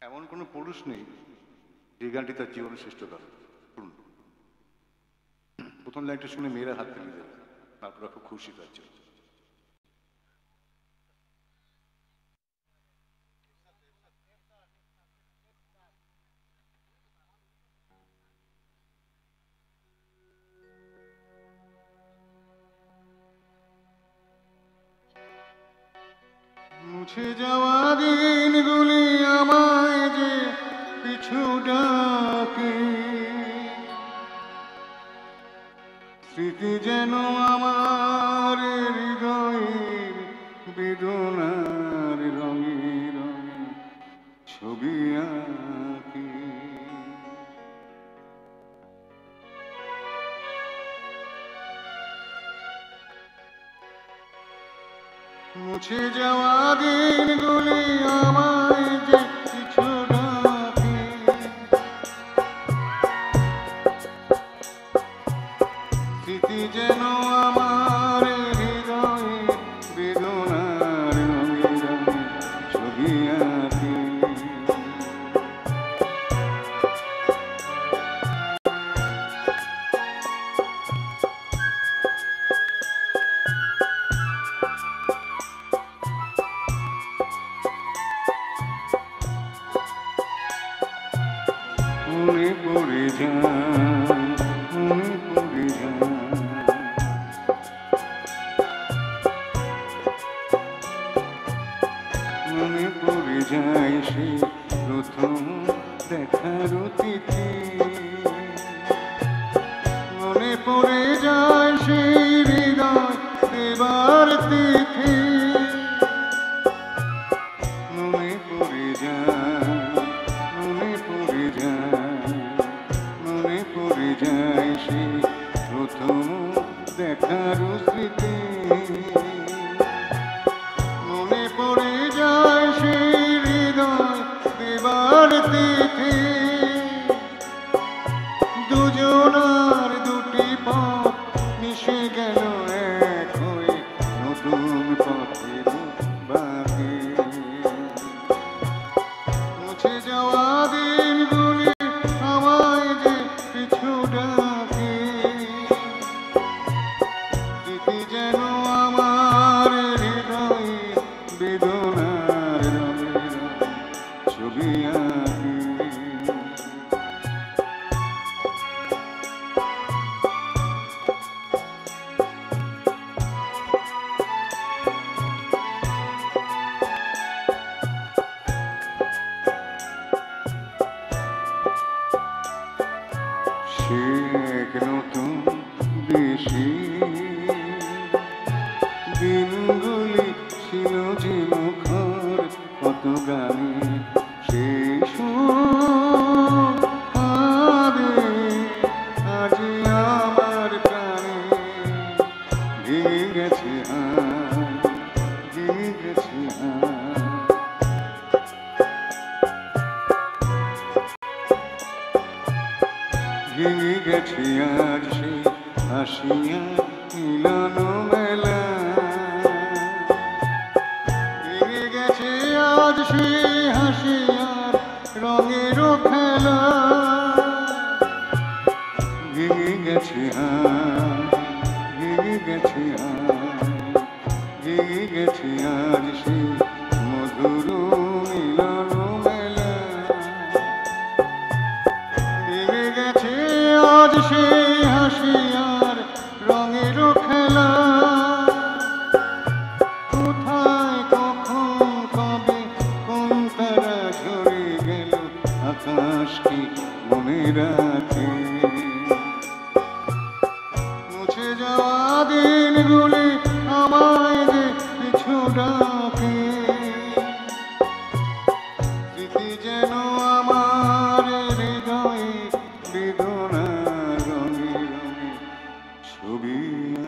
এমন কোনো পুরুষ নেই যে গানটি তার জীবনের শ্রেষ্ঠ গান শুনুন প্রথম লাইনটা শুনে মেয়েরা হাত তুলে দেবে আপনারা খুব খুশি তার জন্য মুছে যাওয়া দিনগুলি আমায় যে পিছু ডাকে স্মৃতি যেন আমার হৃদয়ের বেদনার রঙে রঙে ছবি আঁকে মুছে যাওয়া দিনগুলি আমায় যে কিছু ডাকে স্মৃতি যেন আমার হৃদয়ে বেদনার রঙে রঙে ছবি আঁকে মনে পড়ে যায় মনে পড়ে যায় মনে পড়ে যায় সে প্রথম দেখার অতিথি মনে পড়ে যায় সেই হৃদয় দেবার তিথি, মনে পড়ে যায়, মনে পড়ে যায়, মনে পড়ে যায় সেই প্রথম দেখার স্মৃতি, মনে পড়ে যায় সেই হৃদয় দেবার তিথি, দুজনার দুটি পথ মিশে গেল এক হয়ে নতুন পথের বাকি, মুছে যাওয়া দিনগুলি আমায় যে পিছু ডাকে, স্মৃতি যেন আমার হৃদয়ে বেদনার রঙের ছবি আঁকে। সে এক নতুন দেশে দিনগুলি ছিল যে মুখর কত গানে, সেই সুর কাঁদে আজ আমার প্রাণে, ভেঙে গেছে হায়, ভেঙে গেছে হায়, ভেঙে গেছে আজ সেই হাসিয়া মিলন মেলা, ভেঙে গেছে আজ সেই হাসিয়ার রঙের খেলা, ভেঙে গেছে হায়, ভেঙে গেছে হায়, ভেঙে গেছে আজ সেই মধুর মিলন মেলা, ভেঙে গেছে আজ সেই হাসিয়ার রঙের খেলা, কোথায় কখন কবে কোন তারা ঝরে গেল আকাশ কি মনে রাখে, মুছে যাওয়া দিনগুলি আমায় যে পিছু ডাকে, স্মৃতি যেন আমার হৃদয়ে বেদনার রঙে রঙে ছবি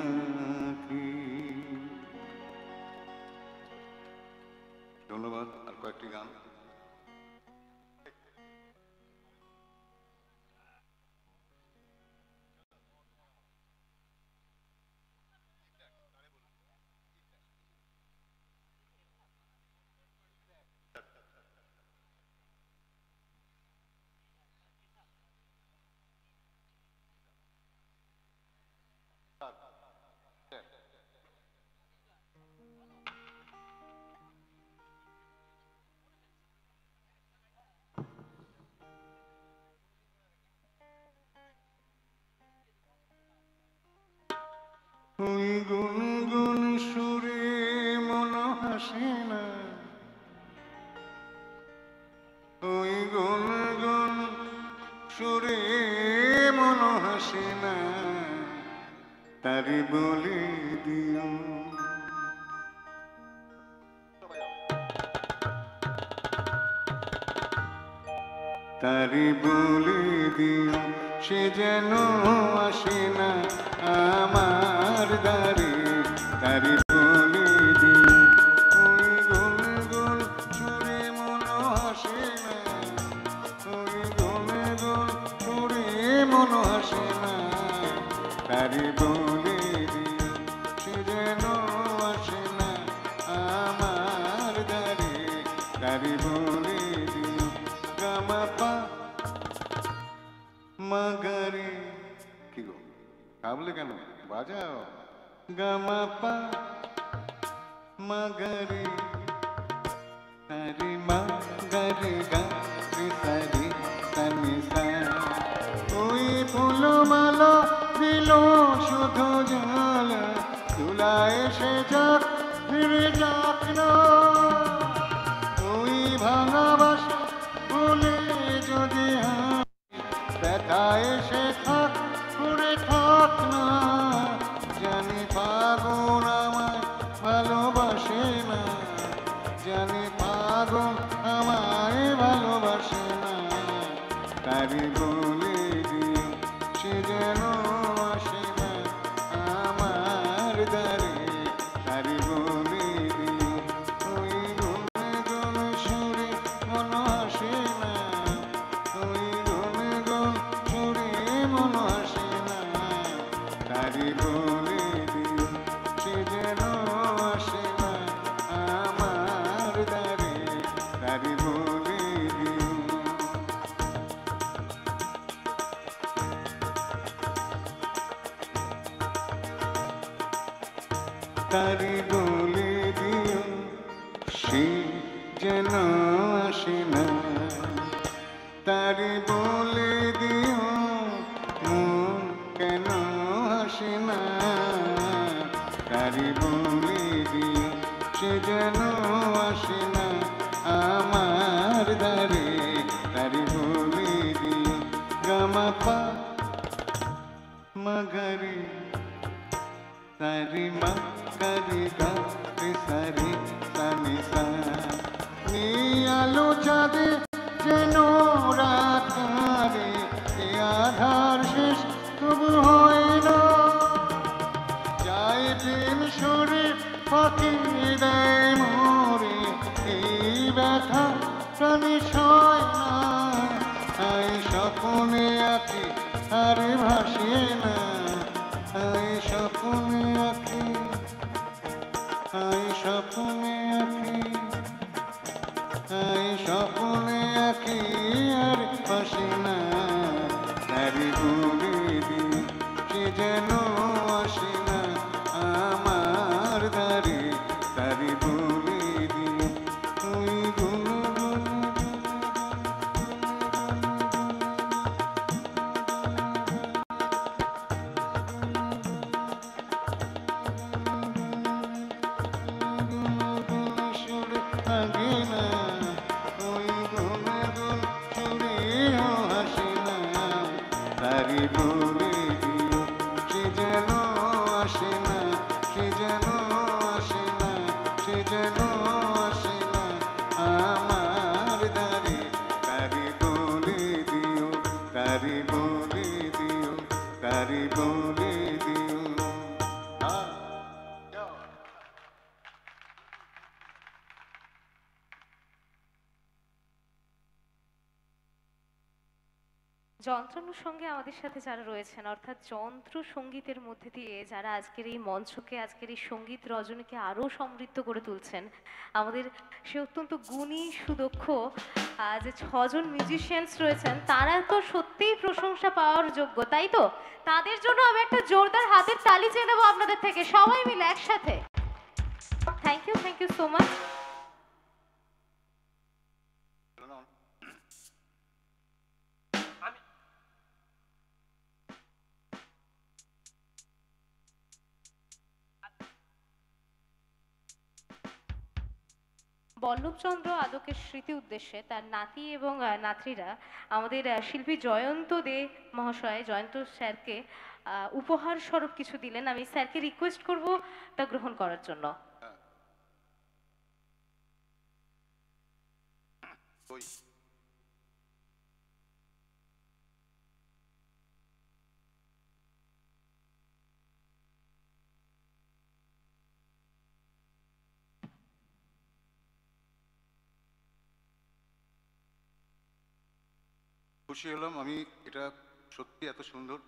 আঁকে। ধন্যবাদ। আর কয়েকটি গান ওই গুনগুন সুরে মন হাসে না, ওই গুনগুন সুরে মন হাসে না, তারি বলে দিও, তারি বলে দিও সে যেন আসে না আমার দ্বারে, তারি বলে দিও ওই গুনগুন সুরে মন হাসে না, ওই গুনগুন সুরে মন হাসে না, তারি বলে দিও সে যেন আসে না আমার দ্বারে, তারি বলে দিও গামাপা মাগারে। কি গো ভাবলে কেন, বাজাও গামাপা মাগারে, তারি মাগারে গা রে সারি সানি সা, ওই ফুলমালা দিল শুধু জ্বালা, তুলা এসে যাক ফিরে যাক না, ওই ভাঙা বাসা বলে যদি ব্যথা এসে থাক পড়ে থাক না, না, জানে পাগল আমায় ভালোবাসে না, তারি বলে দিও সে যেন আসে না আমার দ্বারে, তারি বলে দিও ওই গুনে গুনে সুরে মন আসে না, ওই গুনে গুন সুরে মন আসে না, তারি বলে দিও সে যেন আসে না আমার দ্বারে, তারি বলে দিও। তারি বলে দিও সে যেন আসে না, তারি বলে দিও মন কেন আসে না, তারি বলে দিও সে যেন আসে না আমার দ্বারে, তারি বলে দিও গামাপা মগরে সারি মা কারি গা রে সারি সানি সা, নি আলো চাঁদে যেন রাত রে, এ আধার শেষ তবু হয় না, যায় প্রেম সরে ফাঁকি দেয় মোরে, এই ব্যথা প্রাণী সয় না, আই স্বপ্নে আঁকি আর ভাসে না, আই স্বপ্নে আঁকি, আই স্বপ্নে আঁকি, আই স্বপ্নে আঁকি আর ভাসে না, তারি বলে দিও সে যেন আসে না আমার দ্বারে, তারি বলে দিও ওই গুন গুন সুরে থাকে না, ওই গুন গুন সুরেও হাসে না, তারি বলে দিও সে যেন আসে না, সে যেন আসে না, সে যেন আসে না আমার দ্বারে, তারি বলে দিও, তারি বলে দিও, তারি বলে দিও। যন্ত্রানুর সঙ্গে আমাদের সাথে যারা রয়েছেন, অর্থাৎ যন্ত্র সঙ্গীতের মধ্যে দিয়ে যারা আজকের এই মঞ্চকে, আজকের এই সঙ্গীত রজনীকে আরো সমৃদ্ধ করে তুলছেন, আমাদের সে অত্যন্ত গুণী সুদক্ষ যে ছজন মিউজিশিয়ানস রয়েছেন, তারা তো সত্যিই প্রশংসা পাওয়ার যোগ্য, তাই তো? তাদের জন্য আমি একটা জোরদার হাতের তালি চেয়ে নেবো আপনাদের থেকে, সবাই মিলে একসাথে। Thank you so much. Ballabhchandra আদকের স্মৃতি উদ্দেশ্যে তার নাতি এবং নাতনিরা আমাদের শিল্পী জয়ন্ত দে মহাশয়, জয়ন্ত স্যারকে উপহার স্বরূপ কিছু দিলেন। আমি স্যারকে রিকোয়েস্ট করব তা গ্রহণ করার জন্য। ওই খুশি হলাম আমি, এটা সত্যি এত সুন্দর।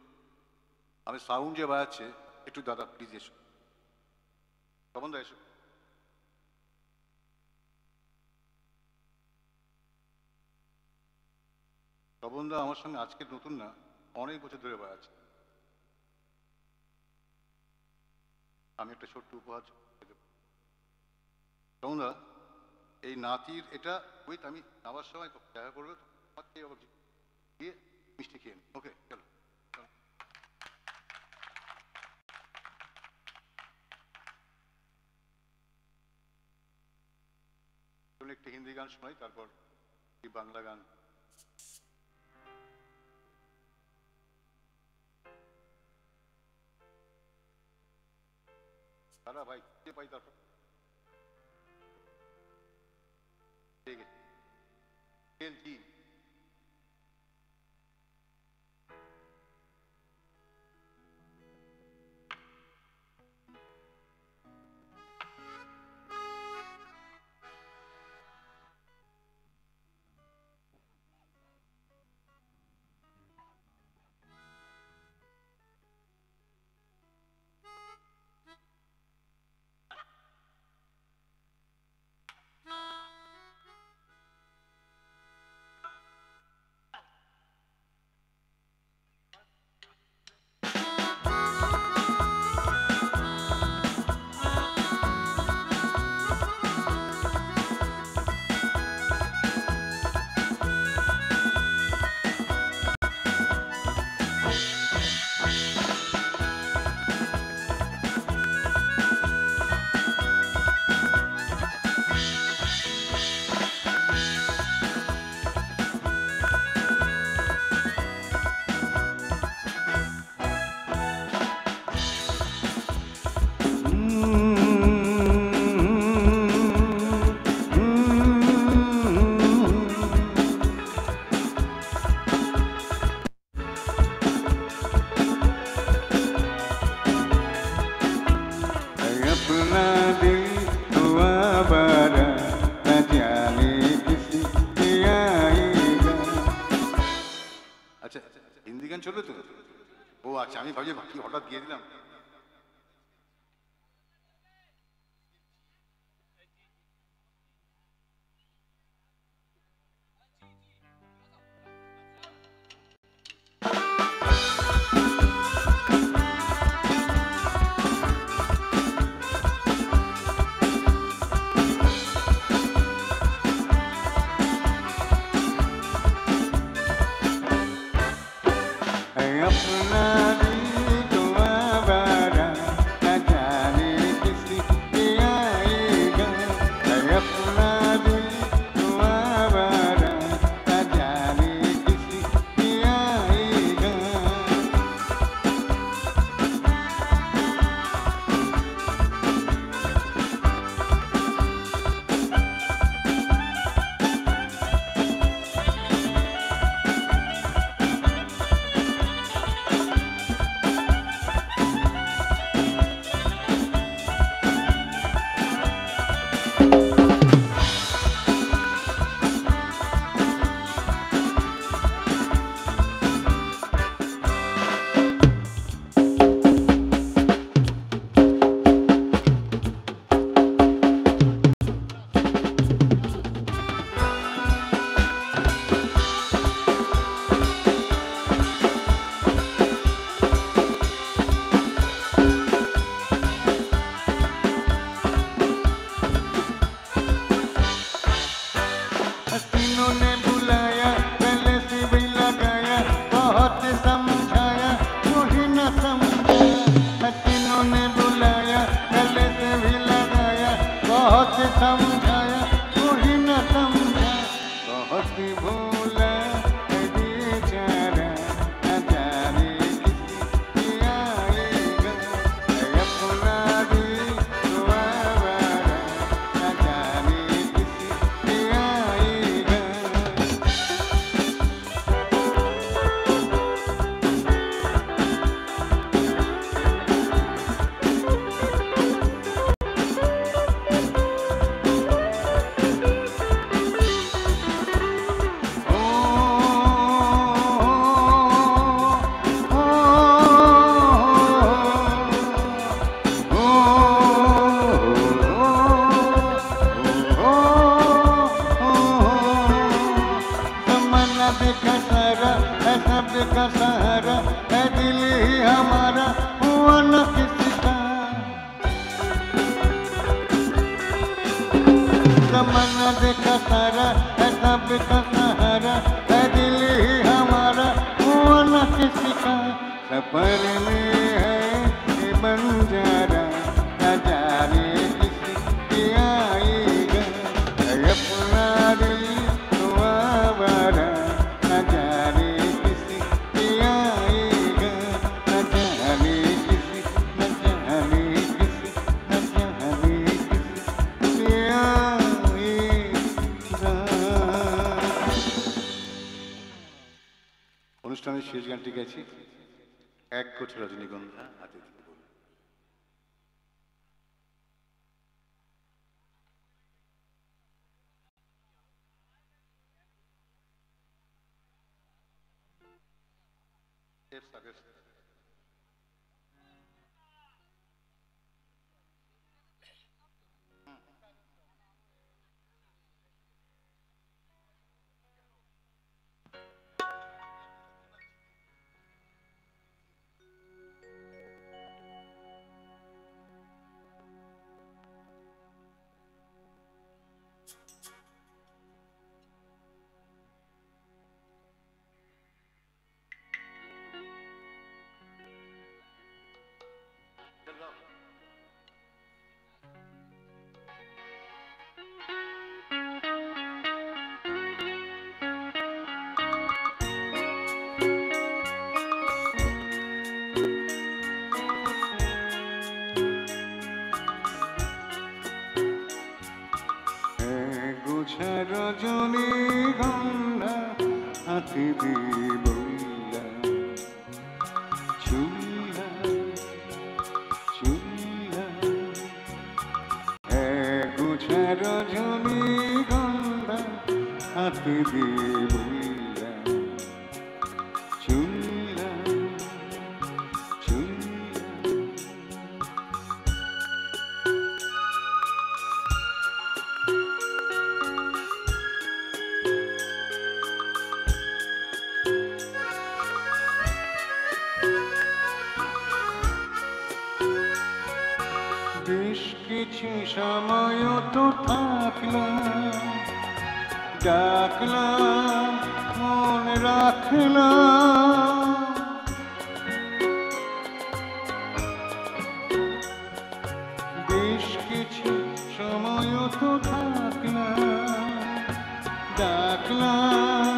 আমি সাউন্ড যে বাজাচ্ছে, একটু দাদা প্লিজ এসো, তপনদা এসো। তপনদা আমার সঙ্গে আজকে নতুন না, অনেক বছর ধরে বাজাচ্ছে। আমি একটা ছোট্ট উপহার দেব তপনদা। এই নাতির এটা উইথ, আমি নামার সময় দেখা করবে দিয়ে মিষ্টি খেয়ে নিন। ওকে চলো। একটি হিন্দি গান শোনাই, তারপর কি বাংলা গান। দাদা ভাই কে পাই, তারপর সহজে কি হঠাৎ দিয়ে দিলাম। অনুষ্ঠানের শেষ গানটি গেছি এক কোটি রজনীগন্ধা হাতে দিয়ে বলুন। রজনীগন্ধা হাতে দিয়ে বললা চুল্লা চুল্লা গুছা রজনীগন্ধা হাতে দিয়ে বললা চুল্লা চুল্লা সময় তো থাকলাম, ডাকলাম মনে রাখলাম, বেশ কিছু সময় তো থাকলাম, ডাকলাম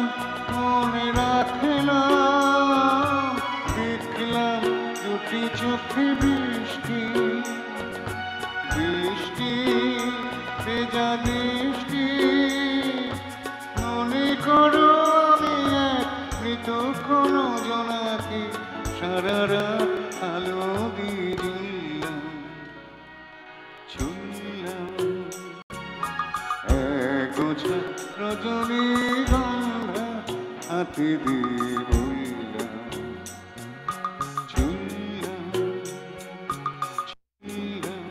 মনে রাখলাম, দেখলাম দুটি চোখে বৃষ্টি, বৃষ্টি ভেজা দৃষ্টি, মনে করো আমি এক মৃত কোনো জনাকে সারা রাত আলো দিয়ে জ্বললাম, ছুঁলাম এক গোছা রজনীগন্ধা হাতে দিয়ে বললাম, ছুঁলাম ছুঁলাম।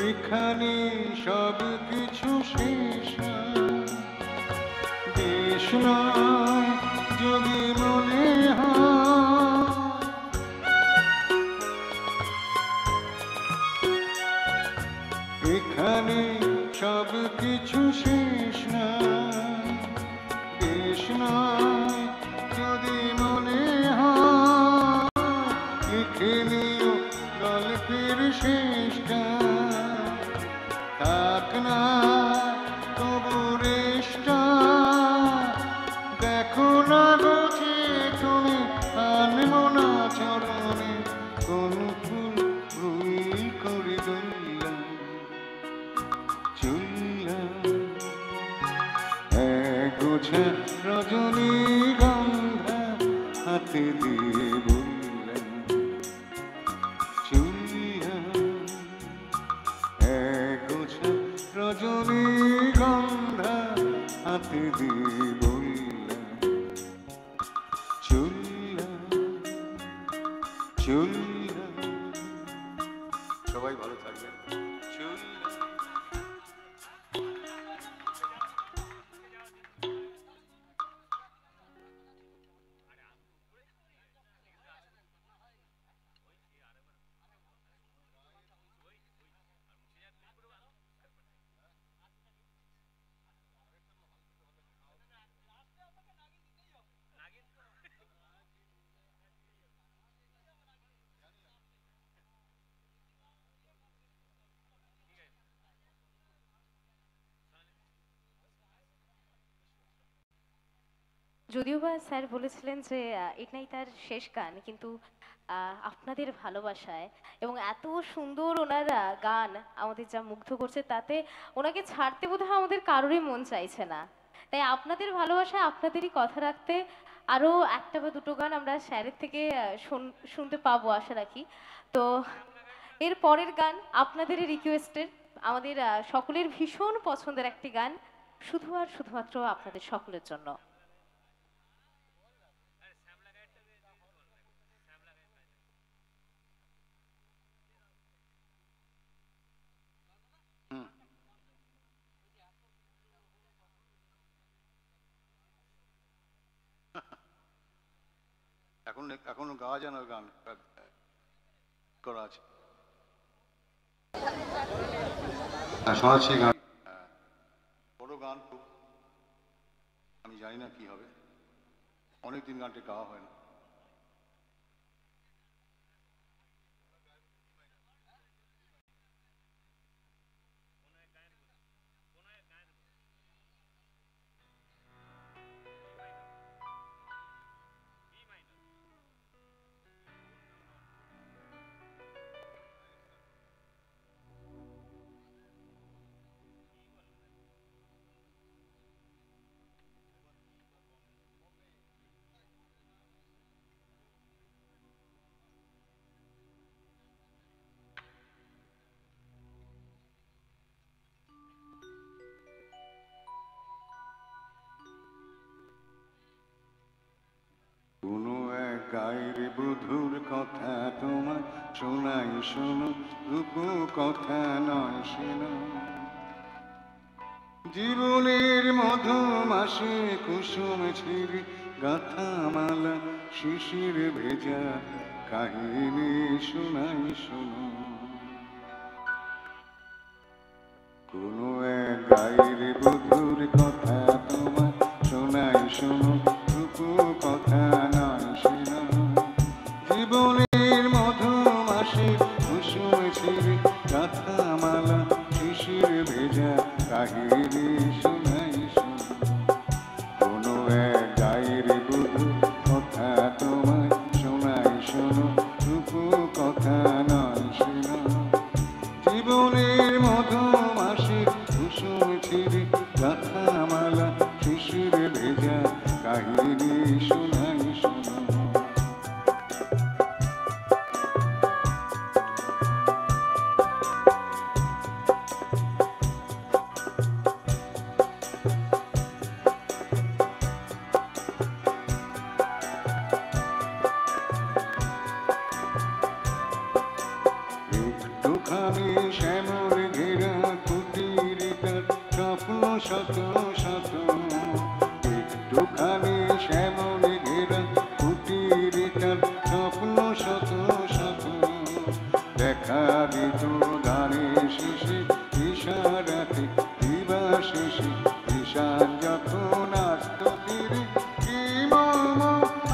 এখানে সব কিছু শেষ নয়, দেশ নয় যদি মনে হয়, এখানে সব কিছু শেষ নয়, দেশ নয় যদি মনে হয়, লিখে নিও গল্পের শেষটা, থাক না তবু রেশটা, দেখো না গোছে তুমি আনবো না চরণে কোন ফুল ভুল করে ধরলাম, চুললাম এক গোছা রজনীগন্ধা হাতে দিয়ে বললাম, চুললাম এক গোছা রজনীগন্ধা হাতে দিয়ে বললাম, চুললাম চুললাম। সবাই ভালো থাকবেন। যদিও বা স্যার বলেছিলেন যে এটাই তার শেষ গান, কিন্তু আপনাদের ভালোবাসায় এবং এত সুন্দর ওনার গান আমাদের যা মুগ্ধ করছে, তাতে ওনাকে ছাড়তে বোধহয় আমাদের কারোরই মন চাইছে না। তাই আপনাদের ভালোবাসায় আপনাদেরই কথা রাখতে আরো একটা বা দুটো গান আমরা স্যারের থেকে শুনতে পাবো আশা রাখি। তো এর পরের গান আপনাদেরই রিকোয়েস্টের, আমাদের সকলের ভীষণ পছন্দের একটি গান, শুধু আর শুধুমাত্র আপনাদের সকলের জন্য। এখনো গাওয়া যায় না গান করা আছে। শোনাচ্ছি গান। বড় গান খুব, আমি জানি না কি হবে, অনেকদিন গানটা গাওয়া হয় না। শোনাই শোনো রূপ কথা নয় শোনো জীবনের মধুমাসে কুসুম ছিঁড়ে গাথা মালা শিশির ভেজা কাহিনী শোনাই শোনো কোনো এক গায়ের বধুর কথা তোমার শোনাই শোনো রূপ কথা নয় শোনো জীবনের মধুমাসে কুসুম ছিঁড়ে গাথা মালা শিশির ভেজা কাহিনী শোনাই শোনো কোনো এক গায়ের বধুর কথা তোমার শোনাই শোনো রূপ কথা নয় শোনো জীবনের মধুমাসে কুসুম ছিঁড়ে গাথা মালা শিশির ভেজা কাহিনী শোনাই শোনো একটুখানি শ্যামল ঘেরা কুটিরটার স্বপ্ন শত শত একটুখানি শ্যামল ঘেরা কুটিরটার স্বপ্ন শত শত দেখা দিত গানে শেষে ইশারাতে দিবা শেষে ঈশান যখন আসত তীরে কি মর্ম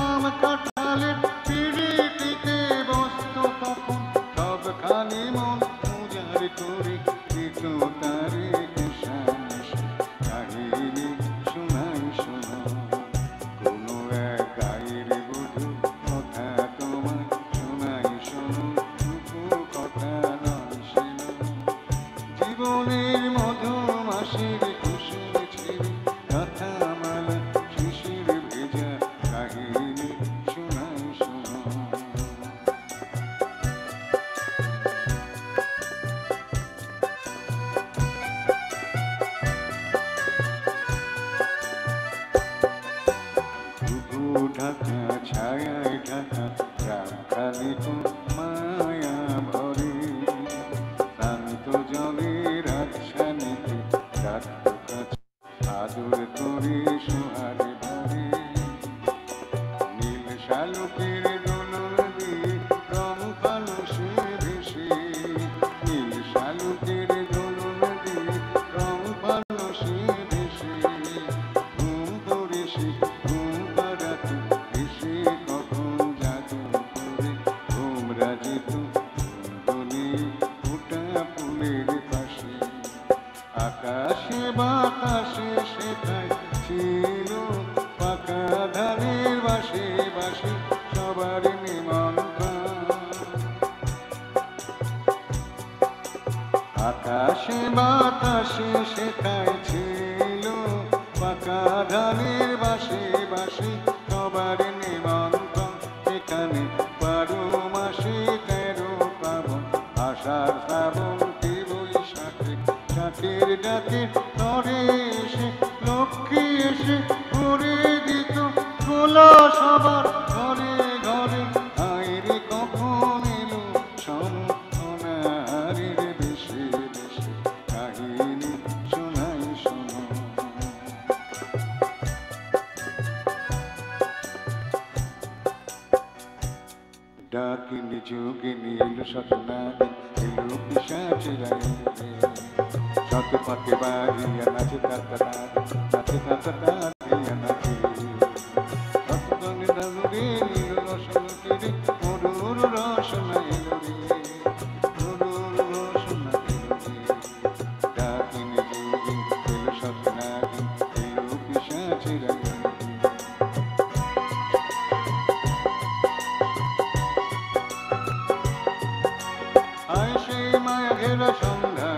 আম কাঁঠালের পিড়িটিতে বসত তখন সবখানি মন উজাড় করে দিত তারে কাহিনী শোনাই শোনো কোনো এক গায়ের বধূ কথা তোমার শোনাই শোনো রূপ কথা নয় শোনো জীবনের মধুমাসের কুসুম ছিঁড়ে গাথা মালা শিশির ভেজা কাহিনী শোনাই শোনো ঢাকা ছায়ায় ঢাকা রাখালি তো মায়া ভরে শান্ত জলের আচ্ছানিতে রাখত কাছে আদর করে সোহারে ভরে নীল শালুকের দোলন দিয়ে রং ফানুষে ভেসে নীল শালুকের দোলন দিয়ে রং ফানুষে ভেসে ঘুম করে সে ঘুম পাড়াতে এসে কখন জাদু করে ঘুম রাজিত কুণ্ডলি ফোটা ফুলের পাশে আকাশে বাতাসে সেটাই ছিল পাকা ধানের বাসে বাসে সবার নিমন্ত্রণ আকাশে বাতাসে সেটাই ছিল পাকা ধানের বাসে বাসে সবার নিমন্ত্রণ সেখানে 12 মাসে 13 পাবন আষাঢ় শ্রাবণ বৈশাখে ডাকের ডাকে তরে এসে লক্ষ্মী এসে ভরে দিত গোলা সবার ঘরে ঘরে আইরে কখন এলো সোনারের বেশে বেশে কাহিনী শোনাই শোনো ডাকিনি যোগিনী এলো সতনাদিন এলো পিশাচেরা শত ফাঁকে বাড়িয়া নাচে তাতা নাচে তাতা দিয়া নাচে শতগণে দাদুরে নীল রসন তীরে মরুর রসনা এলো রে মরুর রসনা এলো রে ডাকিনি যোগিনী এলো সতনাদিন এলো পিশাচেরা আয় সেই মায়া ঘেরা সন্ধ্যা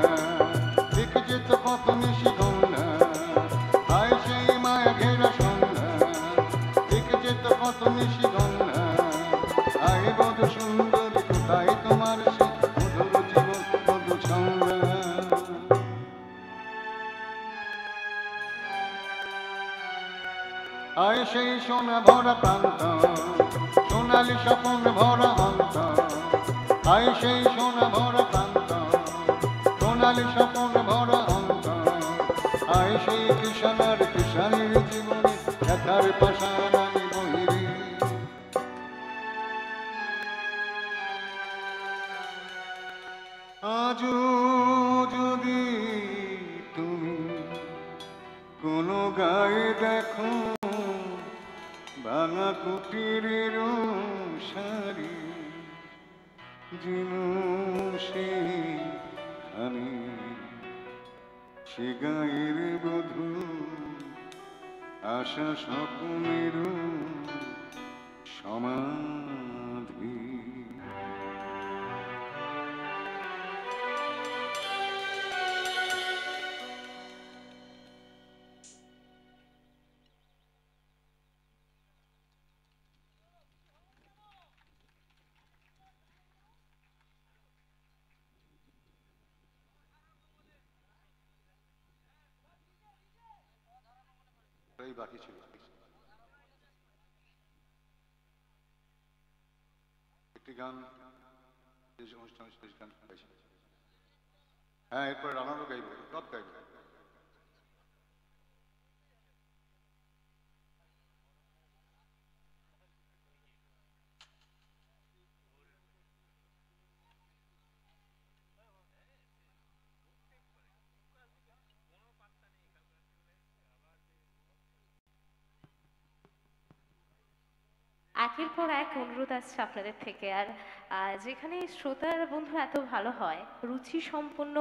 দেখে যেত কত নিশি গন্ধা আয় সেই মায়া ঘেরা সন্ধ্যা দেখে যেত কত নিশি গন্ধা আয় বধু সুন্দরী কোথায় তোমার সে মধুর জীবন মধু ছন্দা আয় সেই সোনা ভরা প্রান্ত সোনালি স্বপন ভরা অন্ত আয় সেই সোনা ভরা প্রান্ত, সোনালি স্বপন ভরা অন্তর, আয় সেই কিষানার কিষানের জীবনে ব্যথার পাশান আমি বহিরে। আজও যদি তুমি কোনো গায়ে দেখো ভাঙা কুটিরের সারি, যেন সেখানে সে গায়ের বধূ আশা স্বপ্নের সমাধি। এই বাকি ছিল একটি গান, শেষ অনুষ্ঠানে শেষ গান গাইছে। হ্যাঁ, এরপর রানারও গাইব, সব গাইব। একের পর এক অনুরোধ আসছে আপনাদের থেকে। আর যেখানে শ্রোতার বন্ধু এত ভালো হয়, রুচি সম্পন্ন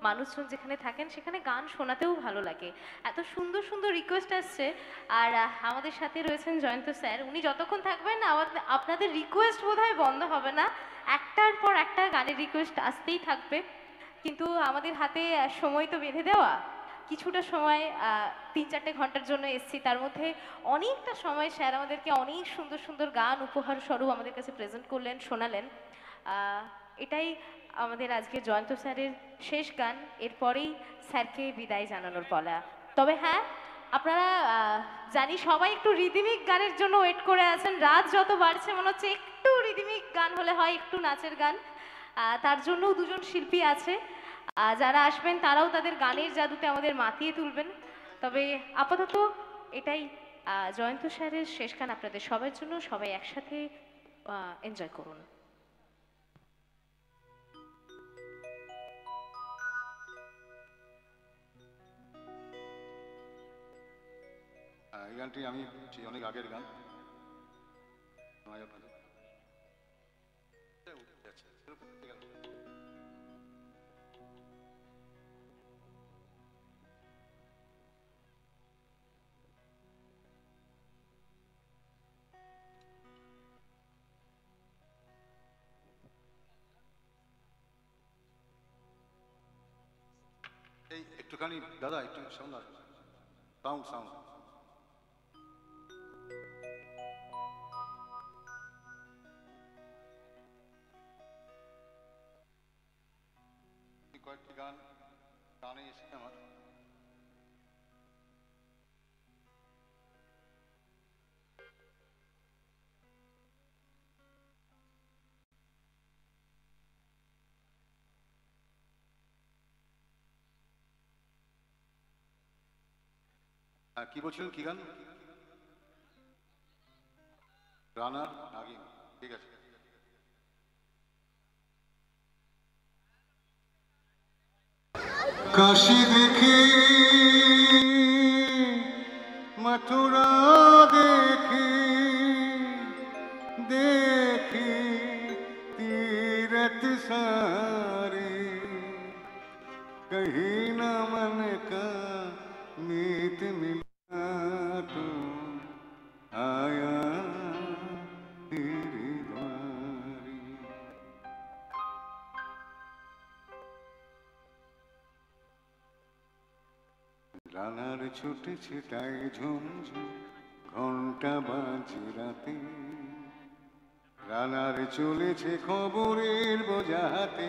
মানুষজন যেখানে থাকেন, সেখানে গান শোনাতেও ভালো লাগে। এত সুন্দর সুন্দর রিকোয়েস্ট আসছে। আর আমাদের সাথে রয়েছেন জয়ন্ত স্যার, উনি যতক্ষণ থাকবেন না আপনাদের রিকোয়েস্ট বোধহয় বন্ধ হবে না, একটার পর একটা গানের রিকোয়েস্ট আসতেই থাকবে। কিন্তু আমাদের হাতে সময় তো বেঁধে দেওয়া, কিছুটা সময় 3-4 ঘন্টার জন্য এসেছি, তার মধ্যে অনেকটা সময় স্যার আমাদেরকে অনেক সুন্দর সুন্দর গান উপহার স্বরূপ আমাদের কাছে প্রেজেন্ট করলেন, শোনালেন। এটাই আমাদের আজকে জয়ন্ত স্যারের শেষ গান, এরপরেই স্যারকে বিদায় জানানোর পালা। তবে হ্যাঁ, আপনারা জানি সবাই একটু রিদিমিক গানের জন্য ওয়েট করে আছেন। রাত যত বাড়ছে মনে হচ্ছে একটু রিদিমিক গান হলে হয়, একটু নাচের গান। তার জন্যও দুজন শিল্পী আছে, যারা আসবেন তারাও তাদের গানের জাদুতে আমাদের মাতিয়ে তুলবেন। তবে আপাতত এটাই জয়ন্ত স্যারের শেষ গান আপনাদের সবার জন্য। সবাই একসাথে এনজয় করুন। এই গানটি আমি অনেক আগের গান, এই একটুখানি দাদা, একটু সাউন্ড, সাউন্ড সাউন্ড। কয়েকটি গান গানে এসেছে আমার। কি বলছিলেন, কি গান? রানার নাগিন, ঠিক আছে। কাশি দেখি মথুরা দেখি, দেখি तीरथ सारे, कहीं न मन का मीत मिला तो आया तेरी बारी। রানার ছুটেছে তাই ঝুমঝুম ঘন্টা বাজে রাতে, রানার চলেছে খবরের বোঝাতে,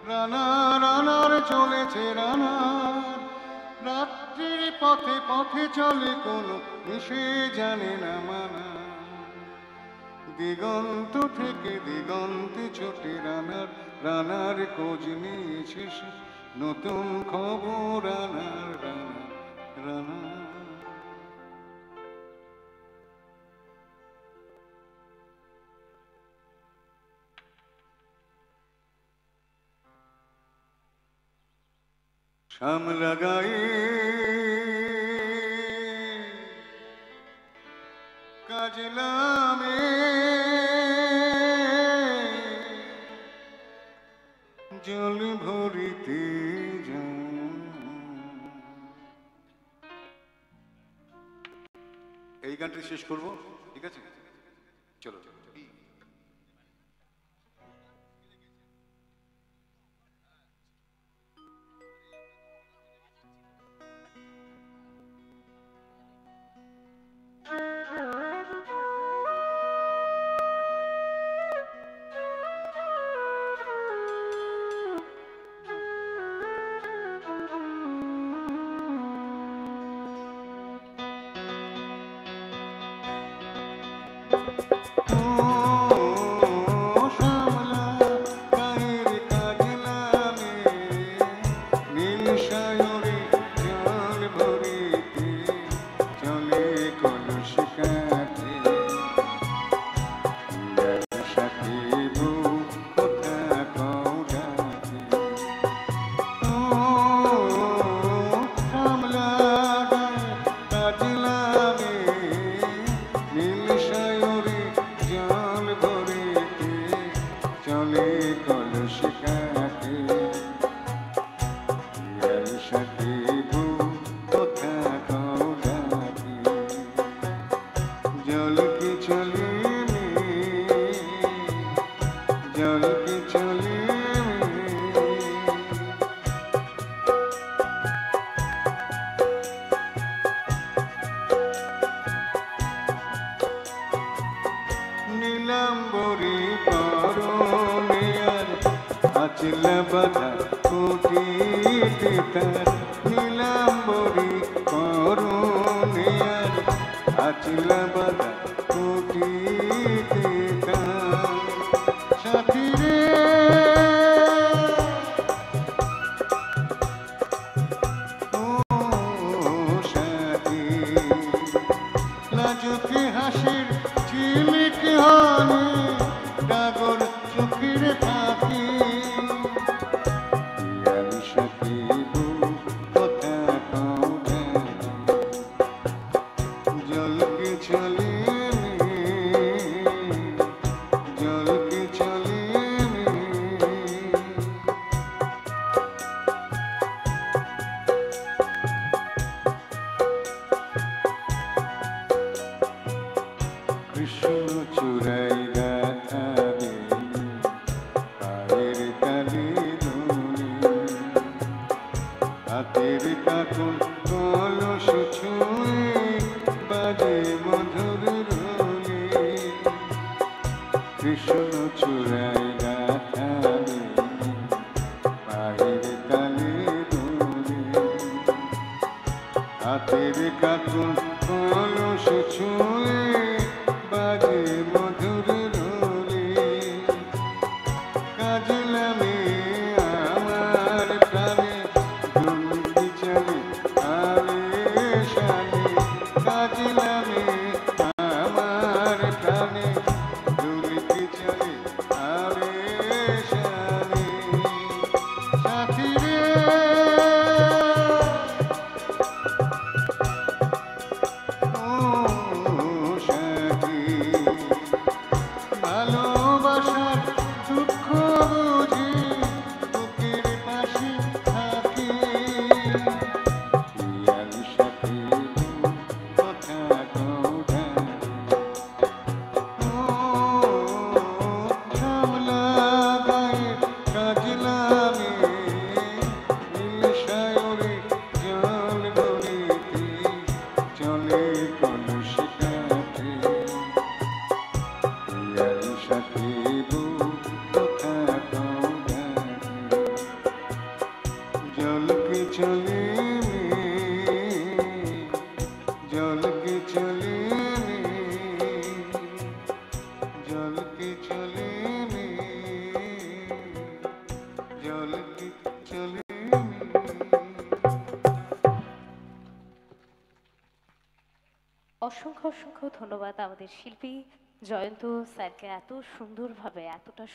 রানার চলেছে রানার, রাত্রির পথে পথে চলে কোনো মিশে জানে না মানা, দিগন্ত থেকে দিগন্তে ছোটে রানার রানার খোঁজ নিয়েছে সে, নতুন খবর রানার রানার রানার। শ্যামলা গায়ে কাজলামে জল ভরিতে এই গানটি শেষ করব, ঠিক আছে? চলো। অসংখ্য অসংখ্য ধন্যবাদ আমাদের শিল্পী জয়ন্ত স্যারকে এত সুন্দরভাবে এতটা